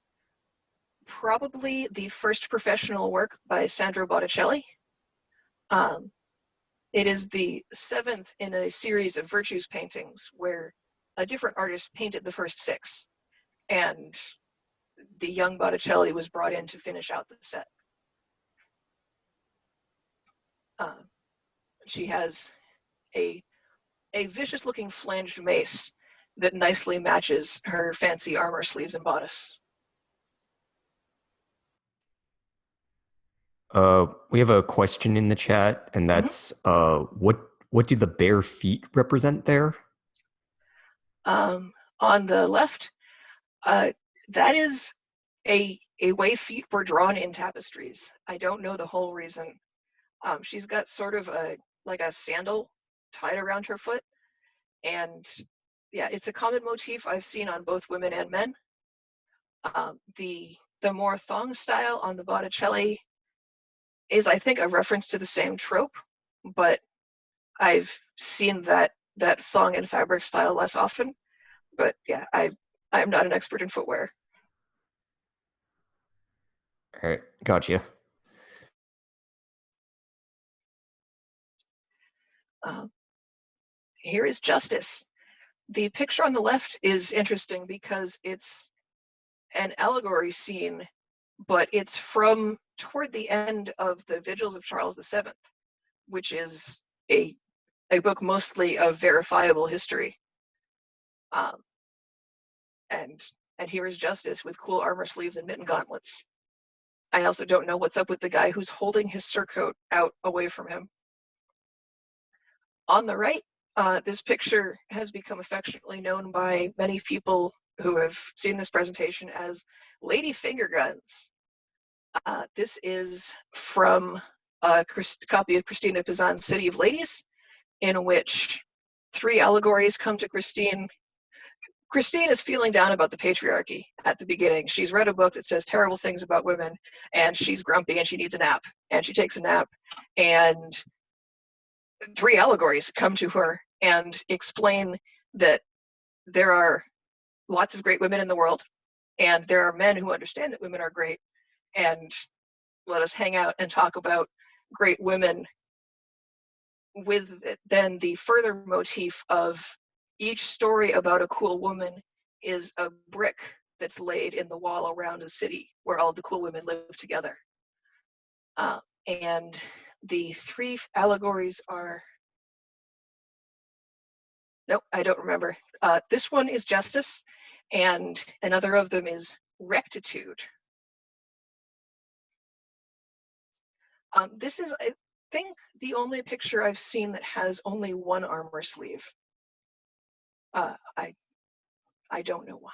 probably the first professional work by Sandro Botticelli. It is the 7th in a series of virtues paintings where a different artist painted the first 6, and the young Botticelli was brought in to finish out the set. She has a vicious-looking flanged mace that nicely matches her fancy armor sleeves and bodice. We have a question in the chat, and that's what do the bare feet represent there? On the left, that is a way feet were drawn in tapestries. I don't know the whole reason. She's got sort of like a sandal tied around her foot, and yeah, it's a common motif I've seen on both women and men. The more thong style on the Botticelli is, I think, a reference to the same trope, but I've seen that thong and fabric style less often. But yeah, I'm not an expert in footwear. All right, gotcha. Here is Justice. The picture on the left is interesting because it's an allegory scene, but it's from toward the end of the Vigils of Charles VII, which is a book mostly of verifiable history. And here is Justice with cool armor sleeves and mitten gauntlets. I also don't know what's up with the guy who's holding his surcoat out away from him. On the right, this picture has become affectionately known by many people who have seen this presentation as Lady Finger Guns. This is from a copy of Christine de Pizan's City of Ladies, in which 3 allegories come to Christine. Christine is feeling down about the patriarchy at the beginning. She's read a book that says terrible things about women, and she's grumpy and she needs a nap. And she takes a nap, and 3 allegories come to her and explain that there are lots of great women in the world, And there are men who understand that women are great, and let us hang out and talk about great women, with then the further motif of each story about a cool woman is a brick that's laid in the wall around a city where all the cool women live together. And the three allegories are, nope, I don't remember. This one is justice, and another of them is rectitude. This is, I think, the only picture I've seen that has only one armor sleeve. I don't know why.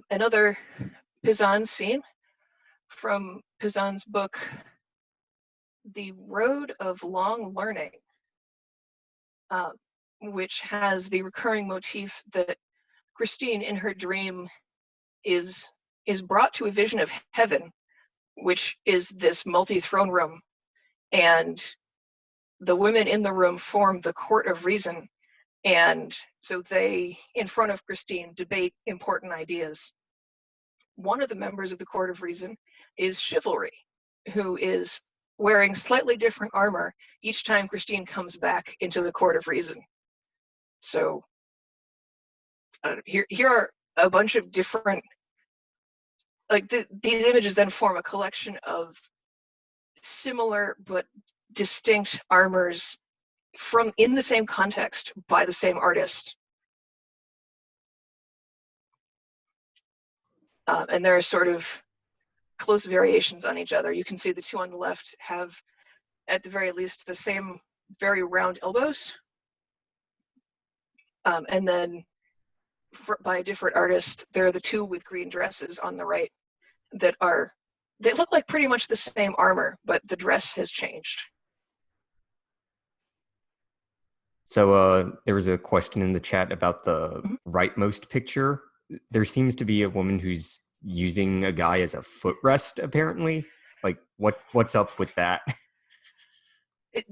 Another Pizan scene from Pizan's book, The Road of Long Learning, which has the recurring motif that Christine in her dream is brought to a vision of heaven, which is this multi-throne room, and the women in the room form the court of reason, and so they, in front of Christine, debate important ideas. One of the members of the court of reason is Chivalry, who is wearing slightly different armor each time Christine comes back into the court of reason. So here are a bunch of different, like these images then form a collection of similar but distinct armors from in the same context by the same artist. And there are sort of close variations on each other. You can see the two on the left have, at the very least, the same very round elbows. And then by a different artist, there are the two with green dresses on the right that look like pretty much the same armor, but the dress has changed. So there was a question in the chat about the rightmost picture. There seems to be a woman who's using a guy as a footrest, apparently. Like, what's up with that?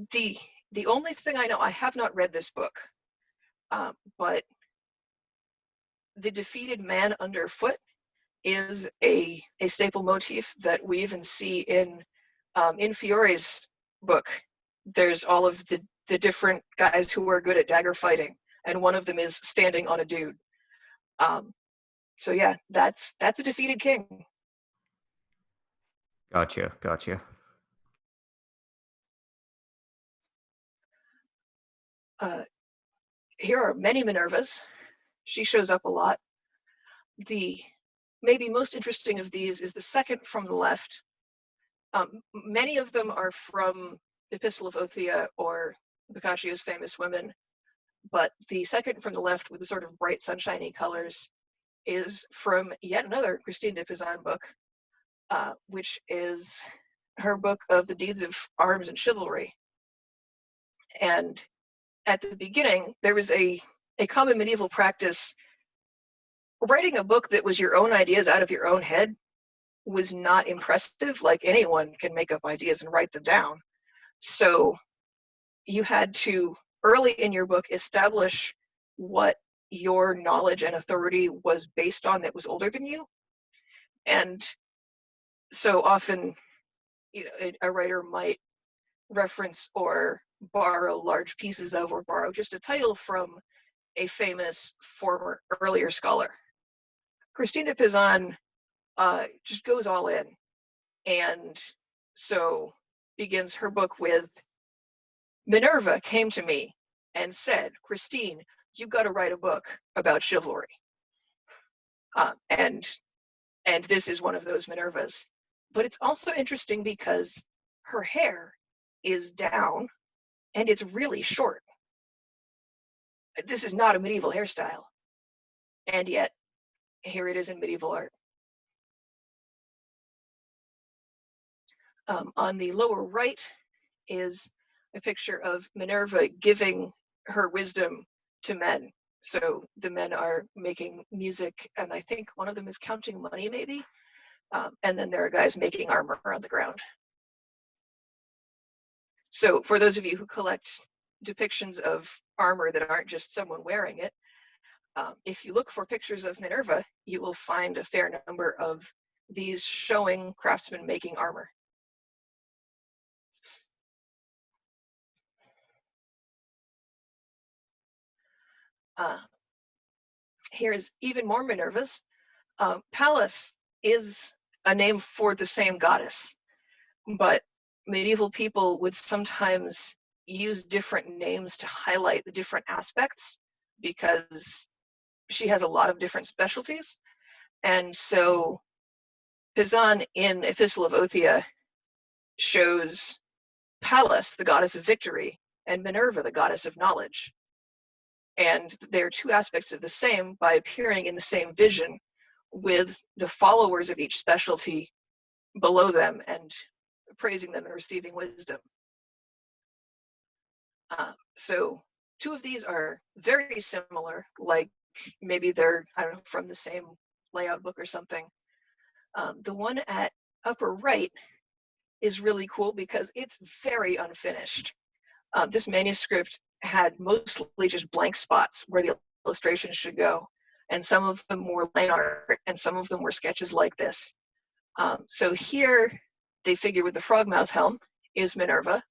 The only thing I know, I have not read this book, but the defeated man underfoot is a staple motif that we even see in Fiore's book. There's all of the different guys who are good at dagger fighting, and one of them is standing on a dude. So yeah, that's a defeated king. Gotcha. Here are many Minervas. She shows up a lot. The maybe most interesting of these is the second from the left. Many of them are from the Epistle of Othea or Boccaccio's famous women, but the second from the left with the sort of bright sunshiny colors is from yet another Christine de Pizan book, which is her book of the deeds of arms and chivalry. And at the beginning, there was a common medieval practice. Writing a book that was your own ideas out of your own head was not impressive. Like, anyone can make up ideas and write them down. So you had to, early in your book, establish what your knowledge and authority was based on that was older than you. And so often, a writer might reference or borrow large pieces of, or borrow just a title from a famous former earlier scholar. Christine de Pizan just goes all in, and so begins her book with, Minerva came to me and said, Christine, you've got to write a book about chivalry. And this is one of those Minervas. But it's also interesting because her hair is down and it's really short. This is not a medieval hairstyle. And yet, here it is in medieval art. On the lower right is a picture of Minerva giving her wisdom to men. So the men are making music, and I think one of them is counting money, maybe. And then there are guys making armor on the ground. So for those of you who collect depictions of armor that aren't just someone wearing it. If you look for pictures of Minerva, you will find a fair number of these showing craftsmen making armor. Here's even more Minervas. Pallas is a name for the same goddess, but medieval people would sometimes use different names to highlight the different aspects because she has a lot of different specialties. And so Pizan in Epistle of Othia shows Pallas, the goddess of victory, and Minerva, the goddess of knowledge. And they're two aspects of the same by appearing in the same vision, with the followers of each specialty below them and praising them and receiving wisdom. So two of these are very similar, like maybe they're, I don't know, from the same layout book or something. The one at upper right is really cool because it's very unfinished. This manuscript had mostly just blank spots where the illustrations should go, and some of them were line art, and some of them were sketches like this. So here, they figure with the frogmouth helm is Minerva,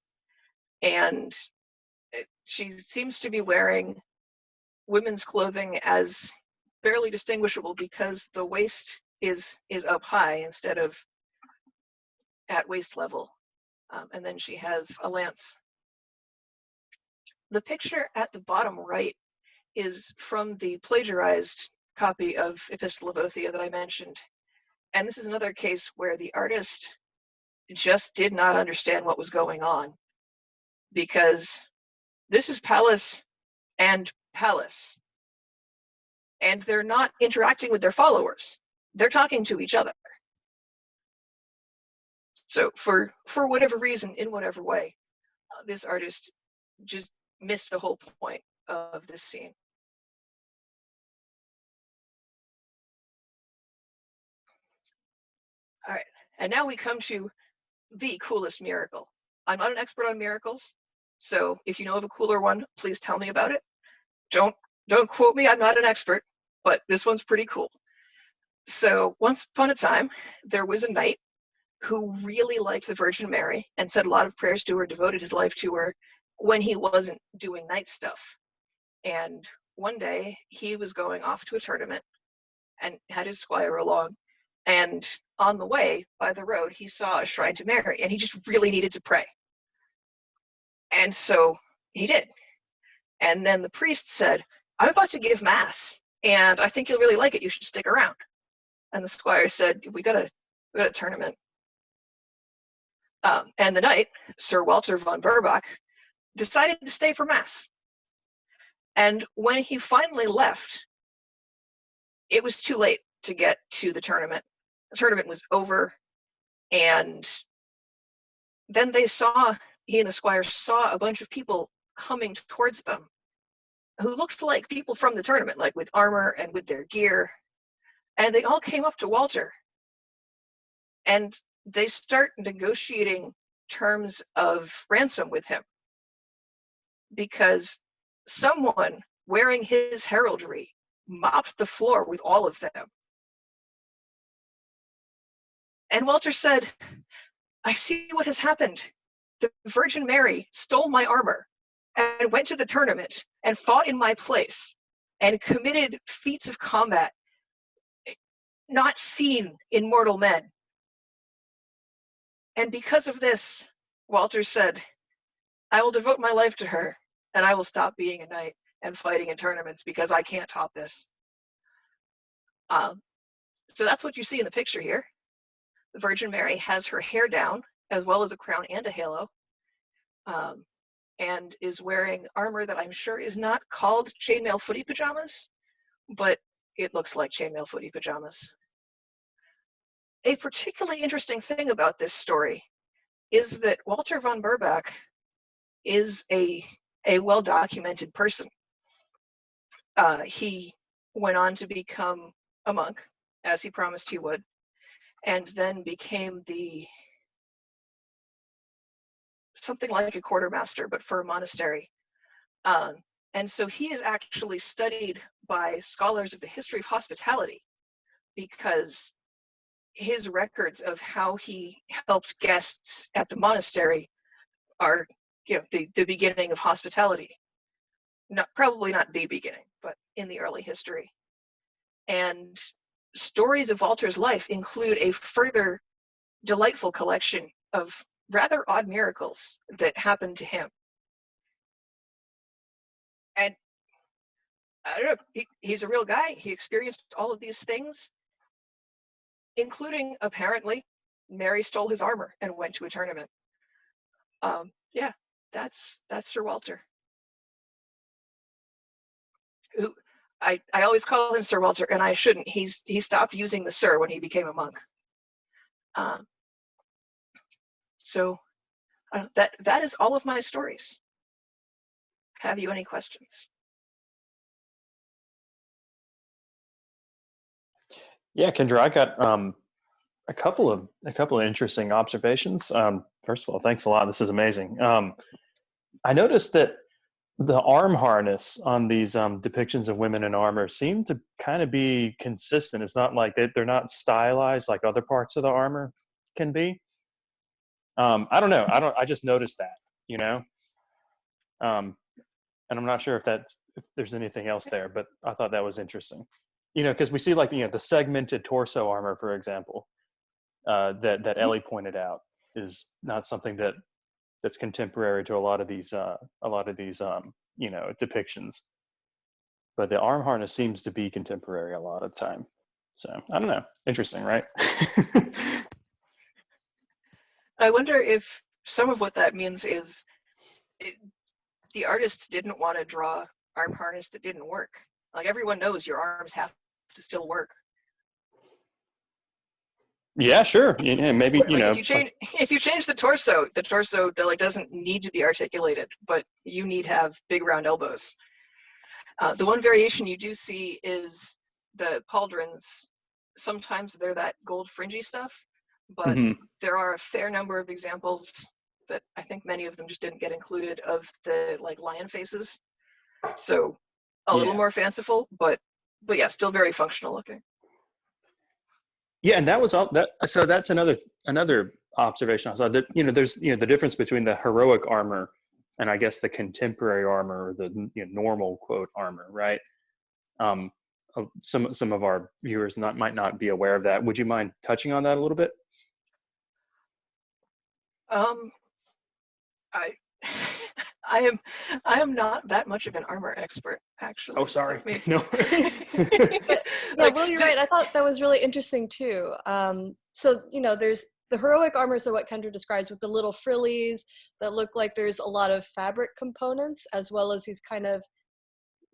and she seems to be wearing women's clothing as barely distinguishable because the waist is up high instead of at waist level. And then she has a lance. The picture at the bottom right is from the plagiarized copy of Epistle of Othia that I mentioned. And this is another case where the artist just did not understand what was going on, because this is Pallas and Pallas, and they're not interacting with their followers. They're talking to each other. So for whatever reason, in whatever way, this artist just missed the whole point of this scene. All right, and now we come to the coolest miracle. I'm not an expert on miracles, so if you know of a cooler one, please tell me about it. Don't quote me, I'm not an expert, but this one's pretty cool. So once upon a time, there was a knight who really liked the Virgin Mary and said a lot of prayers to her, devoted his life to her when he wasn't doing knight stuff. And one day he was going off to a tournament and had his squire along. And on the way by the road, he saw a shrine to Mary, and he just really needed to pray. And so he did. And then the priest said, I'm about to give mass, and I think you'll really like it. You should stick around. And the squire said, we got a tournament. And the knight, Sir Walter von Burbach, decided to stay for mass. And when he finally left, it was too late to get to the tournament. The tournament was over, and then he and the squire saw a bunch of people coming towards them who looked like people from the tournament, like with armor and with their gear. And they all came up to Walter, and they start negotiating terms of ransom with him because someone wearing his heraldry mopped the floor with all of them. And Walter said, I see what has happened. The Virgin Mary stole my armor and went to the tournament and fought in my place and committed feats of combat not seen in mortal men. And because of this, Walter said, I will devote my life to her, and I will stop being a knight and fighting in tournaments because I can't top this. So that's what you see in the picture here. The Virgin Mary has her hair down, as well as a crown and a halo, and is wearing armor that I'm sure is not called chainmail footy pajamas, but it looks like chainmail footy pajamas. A particularly interesting thing about this story is that Walter von Burbach is a well-documented person. He went on to become a monk, as he promised he would, and then became something like a quartermaster, but for a monastery, And so he is actually studied by scholars of the history of hospitality, because his records of how he helped guests at the monastery are, the beginning of hospitality. Probably not the beginning, but in the early history. And stories of Walter's life include a further delightful collection of rather odd miracles that happened to him. And I don't know, he's a real guy. He experienced all of these things, including, apparently, Mary stole his armor and went to a tournament. Yeah, that's Sir Walter. Who I always call him Sir Walter, and I shouldn't. He stopped using the Sir when he became a monk. So that is all of my stories. Have you any questions? Yeah, Kendra, I got a couple of interesting observations. First of all, thanks a lot. This is amazing. I noticed that the arm harness on these depictions of women in armor seem to kind of be consistent. It's not like they're not stylized like other parts of the armor can be. I don't know. I just noticed that, and I'm not sure if there's anything else there, but I thought that was interesting. Because we see the segmented torso armor, for example, that Ellie pointed out is not something that's contemporary to a lot of these depictions. But the arm harness seems to be contemporary a lot of the time. So I don't know. Interesting, right? I wonder if some of what that means is the artists didn't want to draw arm harness that didn't work. Like, everyone knows your arms have to still work. Yeah, sure. Yeah, maybe, if you change the torso doesn't need to be articulated, but you need to have big round elbows. The one variation you do see is the pauldrons. Sometimes they're that gold fringy stuff, but there are a fair number of examples that I think many of them just didn't get included, of the lion faces. So a little more fanciful, but yeah, still very functional looking. Yeah, and that was all that. So that's another observation I saw, that there's the difference between the heroic armor and I guess the contemporary armor, or the normal quote armor, right? Some of our viewers might not be aware of that. Would you mind touching on that a little bit? I am not that much of an armor expert, actually. Oh, sorry. No. Yeah, Will, you're right. I thought that was really interesting too. So there's the heroic armors are what Kendra describes, with the little frillies that look like there's a lot of fabric components, as well as these kind of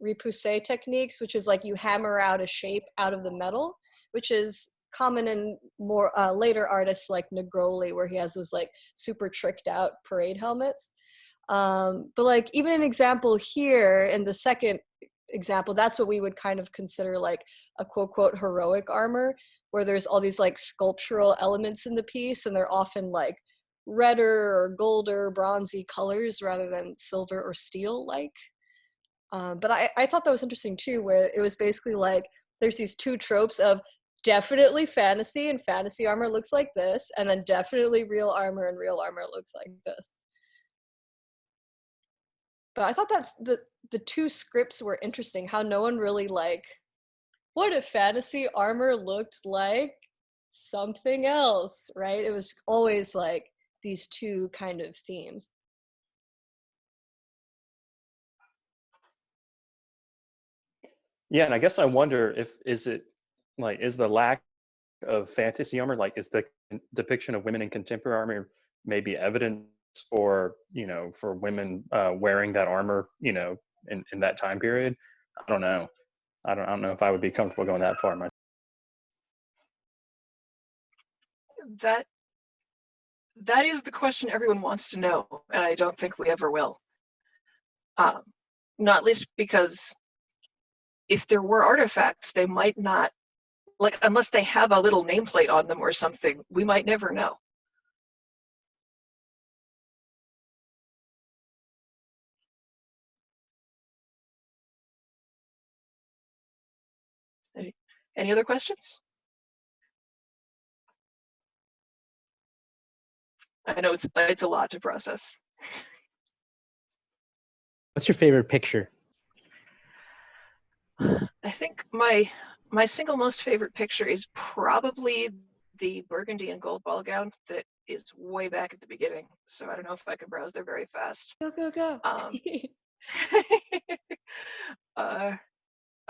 repoussé techniques, which is like you hammer out a shape out of the metal, which is common in more later artists like Negroli, where he has those super tricked out parade helmets. But even an example here in the second example, that's what we would kind of consider a quote heroic armor, where there's all these sculptural elements in the piece, and they're often redder or golder, bronzy colors rather than silver or steel But I thought that was interesting too, where it was basically there's these two tropes of definitely fantasy, and fantasy armor looks like this, and then definitely real armor, and real armor looks like this. But I thought that's the two scripts were interesting, how no one really what if fantasy armor looked like something else, right? It was always these two kind of themes. Yeah, and I guess I wonder is the lack of fantasy armor, is the depiction of women in contemporary armor maybe evidence for for women wearing that armor in that time period? I don't know. I don't know if I would be comfortable going that far. That is the question everyone wants to know, and I don't think we ever will. Not least because if there were artifacts, they might not, unless they have a little nameplate on them or something, we might never know. Any other questions? I know it's a lot to process. What's your favorite picture? I think my single most favorite picture is probably the burgundy and gold ball gown that is way back at the beginning. So I don't know if I can browse there very fast. Go, go, go.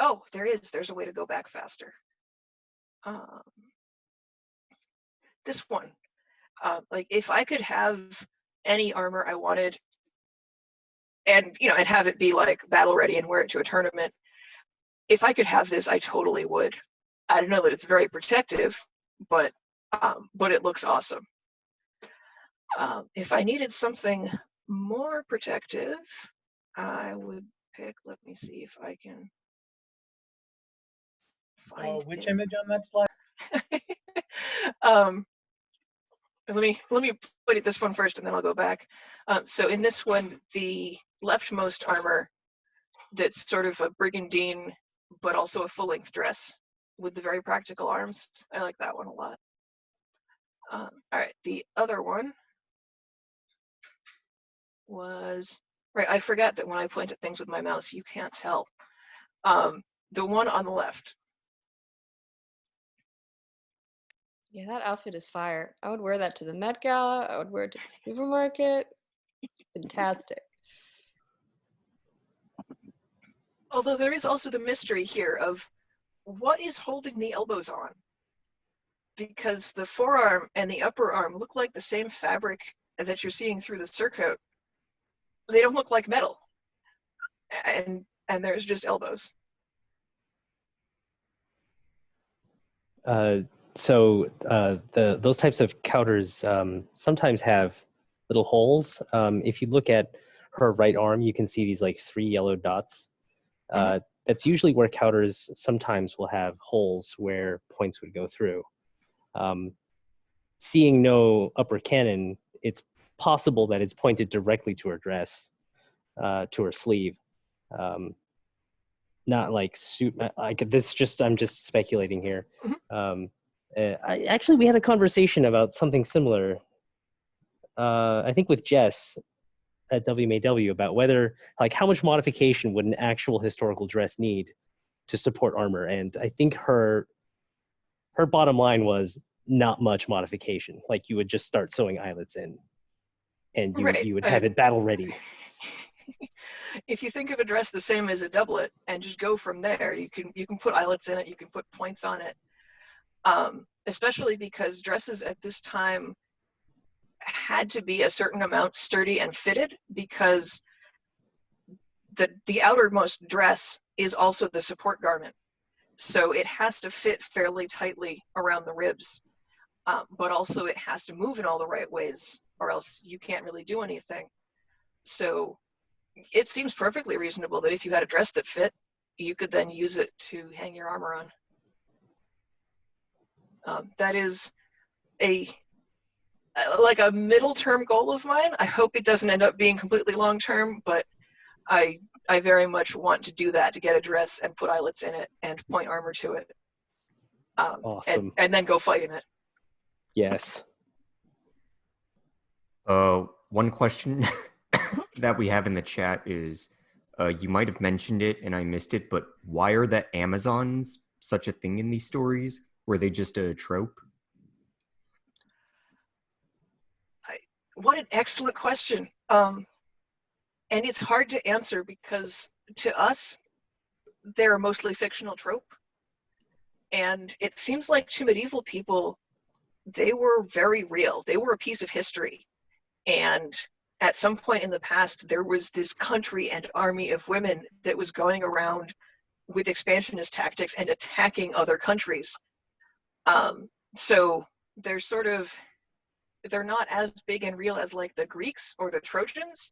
Oh, there's a way to go back faster. This one, like if I could have any armor I wanted, and and have it be like battle ready and wear it to a tournament, if I could have this, I totally would. I don't know that it's very protective, but it looks awesome. If I needed something more protective, I would pick. Let me see if I can find Which it. image on that slide? Let me put it this one first, and then I'll go back. So in this one, the leftmost armor, that's sort of a brigandine, but also a full-length dress with the very practical arms. I like that one a lot. All right, the other one was, right, I forgot that when I point at things with my mouse, you can't tell. The one on the left. Yeah, that outfit is fire. I would wear that to the Met Gala. I would wear it to the supermarket. It's fantastic. Although there is also the mystery here of what is holding the elbows on, because the forearm and the upper arm look like the same fabric that you're seeing through the surcoat. They don't look like metal, and there's just elbows. Those types of counters sometimes have little holes. If you look at her right arm, you can see these like 3 yellow dots. That's usually where counters sometimes will have holes where points would go through. Seeing no upper cannon, it's possible that it's pointed directly to her dress, to her sleeve. Not like I'm just speculating here. We had a conversation about something similar. I think with Jess at WMAW about whether, like, how much modification would an actual historical dress need to support armor, and I think her bottom line was not much modification. Like, you would just start sewing eyelets in, and you would have it battle ready. If you think of a dress the same as a doublet and just go from there, you can put eyelets in it, you can put points on it. Especially because dresses at this time had to be a certain amount sturdy and fitted, because the outermost dress is also the support garment. So it has to fit fairly tightly around the ribs, but also it has to move in all the right ways, or else you can't really do anything. So it seems perfectly reasonable that if you had a dress that fit, you could then use it to hang your armor on. That is a middle term goal of mine. I hope it doesn't end up being completely long term, but I very much want to do that, to get a dress and put eyelets in it and point armor to it. Awesome. And then go fight in it. Yes. One question that we have in the chat is, you might have mentioned it and I missed it, but why are the Amazons such a thing in these stories? Were they just a trope? What an excellent question. And it's hard to answer, because to us, they're a mostly fictional trope. And it seems like to medieval people, they were very real. They were a piece of history. And at some point in the past, there was this country and army of women that was going around with expansionist tactics and attacking other countries. So they're not as big and real as like the Greeks or the Trojans,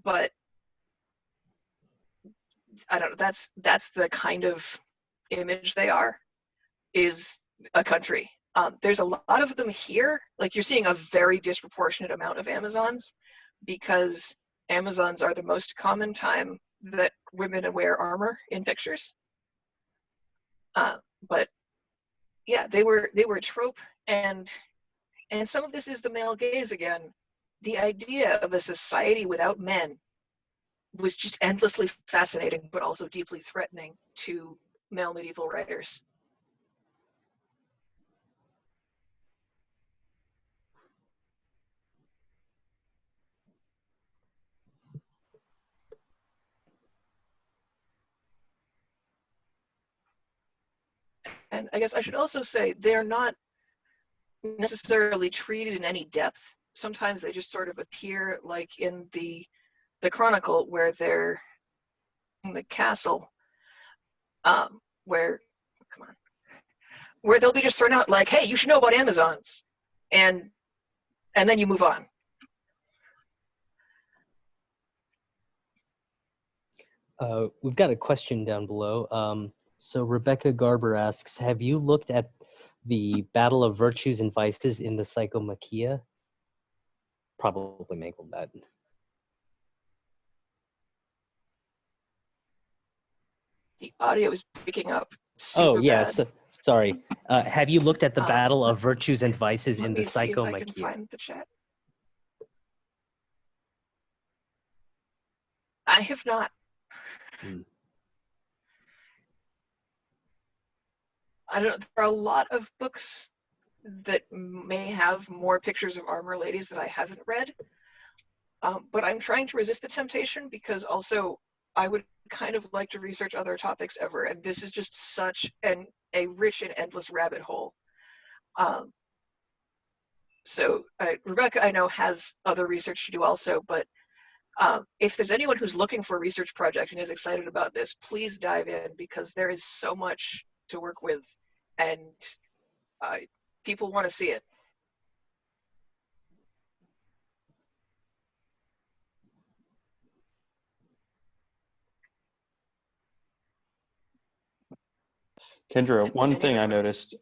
but I don't know, that's the kind of image they are, is a country. There's a lot of them here. Like, you're seeing a very disproportionate amount of Amazons, because Amazons are the most common time that women wear armor in pictures. But yeah, they were a trope, and some of this is the male gaze again. The idea of a society without men was just endlessly fascinating, but also deeply threatening to male medieval writers. And I guess I should also say they're not necessarily treated in any depth. Sometimes they just sort of appear, like in the Chronicle, where they're in the castle, where, come on, where they'll be just thrown out like, hey, you should know about Amazons, and then you move on. We've got a question down below. So Rebecca Garber asks, have you looked at the Battle of Virtues and Vices in the Psychomachia? Probably mangled that. The audio is breaking up Oh, super yeah, bad. so, sorry. Have you looked at the Battle of Virtues and Vices Let in the me see if I can Psychomachia? find the chat. I have not. Hmm. I don't. There are a lot of books that may have more pictures of armor ladies that I haven't read, but I'm trying to resist the temptation because also I would kind of like to research other topics ever, and this is just such a rich and endless rabbit hole. So Rebecca, I know, has other research to do also, but if there's anyone who's looking for a research project and is excited about this, please dive in, because there is so much to work with, and people want to see it. Kendra, one thing I noticed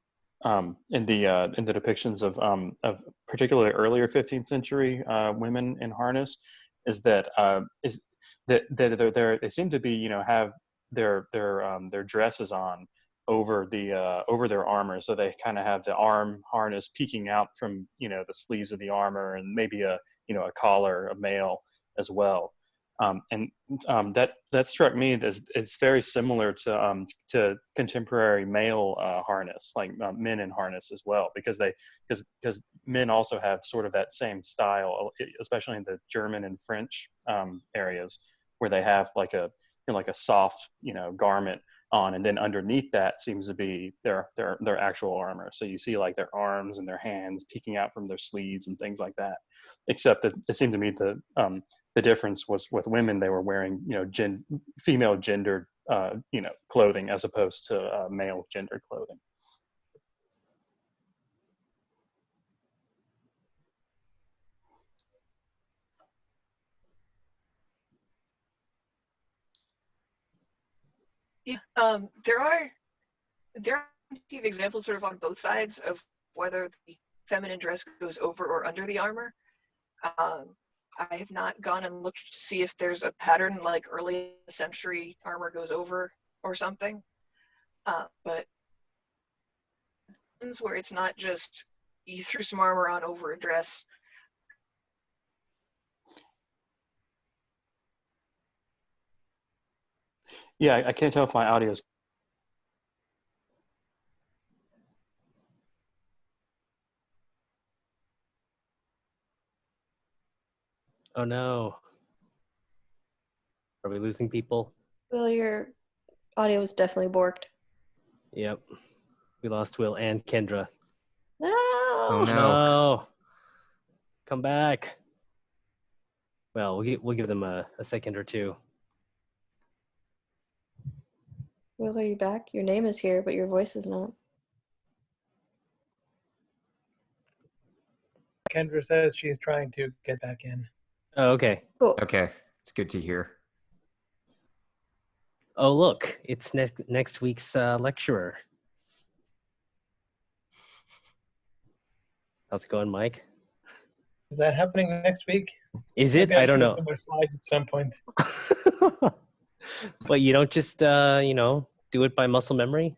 in the depictions of particularly earlier 15th century women in harness is that they seem to be, you know, have their dresses on over their armor, so they kind of have the arm harness peeking out from, you know, the sleeves of the armor, and maybe a collar, a mail as well. That struck me as it's very similar to contemporary male harness, like men in harness as well, because men also have sort of that same style, especially in the German and French areas, where they have like a soft, you know, garment on, and then underneath that seems to be their actual armor. So you see like their arms and their hands peeking out from their sleeves and things like that. Except that it seemed to me the difference was with women, they were wearing, you know, female gendered you know, clothing as opposed to male gendered clothing. Yeah, there are examples sort of on both sides of whether the feminine dress goes over or under the armor. I have not gone and looked to see if there's a pattern like early century armor goes over or something, but where it's not just you threw some armor on over a dress. Yeah, I can't tell if my audio is. Oh no. Are we losing people? Will, your audio was definitely borked. Yep. We lost Will and Kendra. No! Oh no. No. Come back. Well, we'll give them a second or two. Will, are you back? Your name is here, but your voice is not. Kendra says she's trying to get back in. Oh, okay. Cool. Okay, it's good to hear. Oh, look, it's next week's lecturer. How's it going, Mike? Is that happening next week? Is it? I don't know. My slides at some point. But you don't just, you know, do it by muscle memory?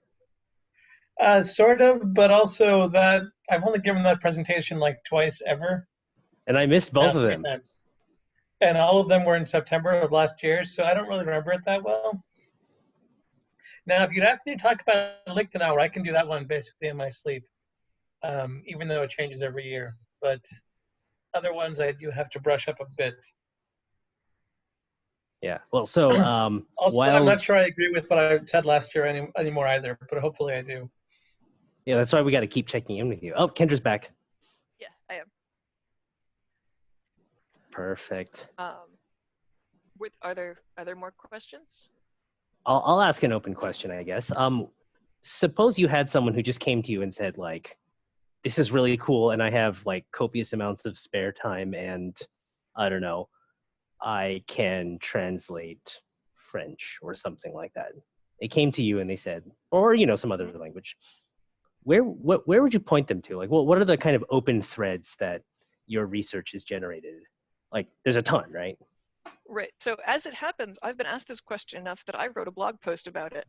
Sort of, but also that I've only given that presentation like twice ever. And I missed Now both of 3 them. times. And all of them were in September of last year, so I don't really remember it that well. Now, if you'd asked me to talk about Lichtenauer, I can do that one basically in my sleep, even though it changes every year. But other ones I do have to brush up a bit. Yeah. Well, so Also, I'm while not sure I agree with what I said last year anymore either, but hopefully I do. yeah, that's why we got to keep checking in with you. Oh, Kendra's back. Yeah, I am. Perfect. Are there more questions? I'll ask an open question, I guess. Suppose you had someone who just came to you and said, like, this is really cool, and I have like copious amounts of spare time, and I don't know, I can translate French or something like that. They came to you and they said, or some other language. Where would you point them to? Like, what are the kind of open threads that your research has generated? Like, there's a ton, right? Right. So as it happens, I've been asked this question enough that I wrote a blog post about it.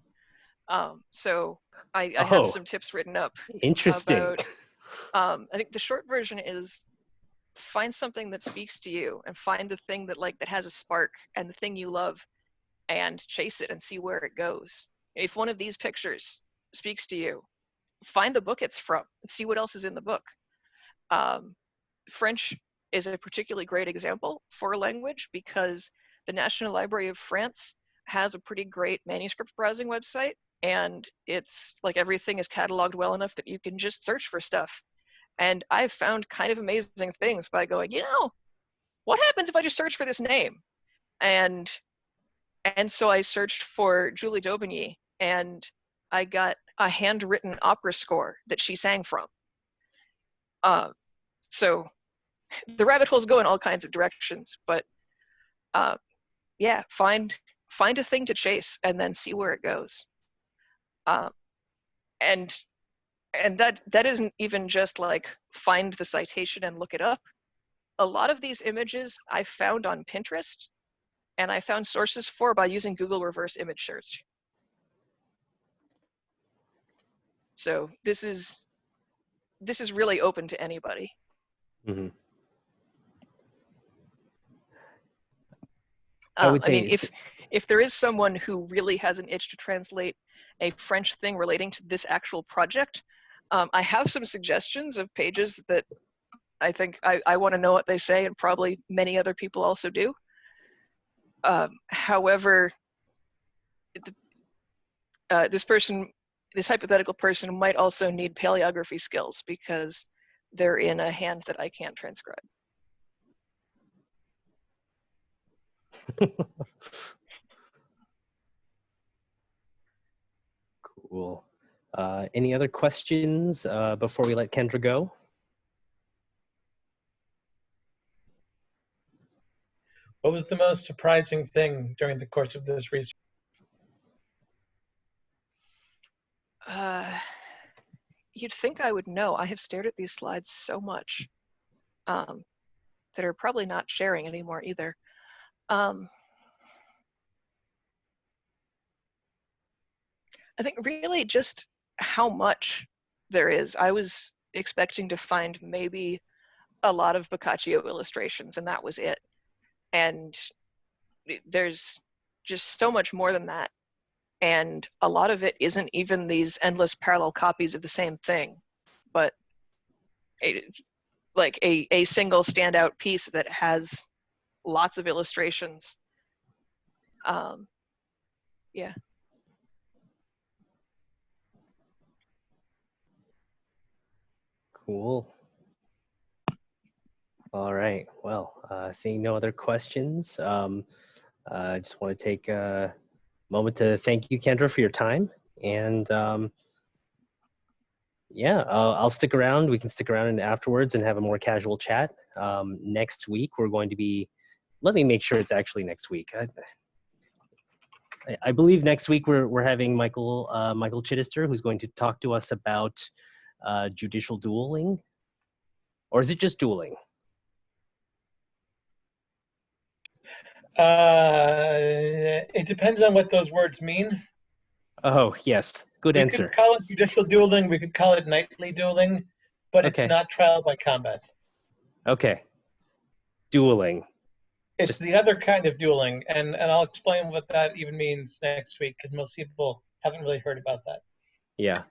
So I have some tips written up. Interesting. About, I think the short version is find something that speaks to you and find the thing that has a spark and the thing you love and chase it and see where it goes. If one of these pictures speaks to you, find the book it's from and see what else is in the book. French is a particularly great example for a language because the National Library of France has a pretty great manuscript browsing website, and it's like everything is cataloged well enough that you can just search for stuff. And I've found kind of amazing things by going, what happens if I just search for this name? And so I searched for Julie d'Aubigny, and I got a handwritten opera score that she sang from. So the rabbit holes go in all kinds of directions, but yeah, find a thing to chase and then see where it goes. And that isn't even just like find the citation and look it up. A lot of these images I found on Pinterest, and I found sources for by using Google reverse image search. So this is really open to anybody. Mm-hmm. I mean, if there is someone who really has an itch to translate a French thing relating to this actual project, I have some suggestions of pages that I think I want to know what they say, and probably many other people also do. However, this hypothetical person might also need paleography skills because they're in a hand that I can't transcribe. Cool. Any other questions before we let Kendra go? What was the most surprising thing during the course of this research? You'd think I would know. I have stared at these slides so much that are probably not sharing anymore either. I think really just how much there is. I was expecting to find maybe a lot of Boccaccio illustrations, and that was it. And there's just so much more than that. And a lot of it isn't even these endless parallel copies of the same thing, but like a single standout piece that has lots of illustrations. Yeah. Cool. All right. Well, seeing no other questions, I just want to take a moment to thank you, Kendra, for your time. And yeah, I'll stick around. We can stick around and afterwards and have a more casual chat. Next week, we're going to be, let me make sure it's actually next week. I believe next week we're having Michael Chittister, who's going to talk to us about judicial dueling. Or is it just dueling? It depends on what those words mean. Oh, yes. Good We answer. could call it judicial dueling. We could call it knightly dueling, but it's Okay. not trial by combat. Okay. Dueling. It's the other kind of dueling, and I'll explain what that even means next week because most people haven't really heard about that. Yeah.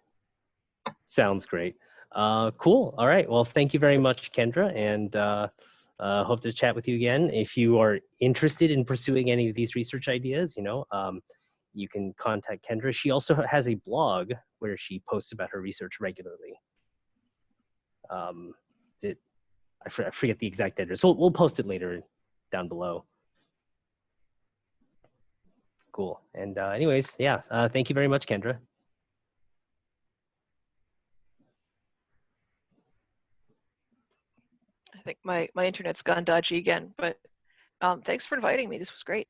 Sounds great. Cool. All right. Well, thank you very much, Kendra, and hope to chat with you again. If you are interested in pursuing any of these research ideas, you can contact Kendra. She also has a blog where she posts about her research regularly. I forget the exact address. We'll post it later down below. Cool. And anyways, yeah, thank you very much, Kendra. I think my internet's gone dodgy again, but thanks for inviting me. This was great.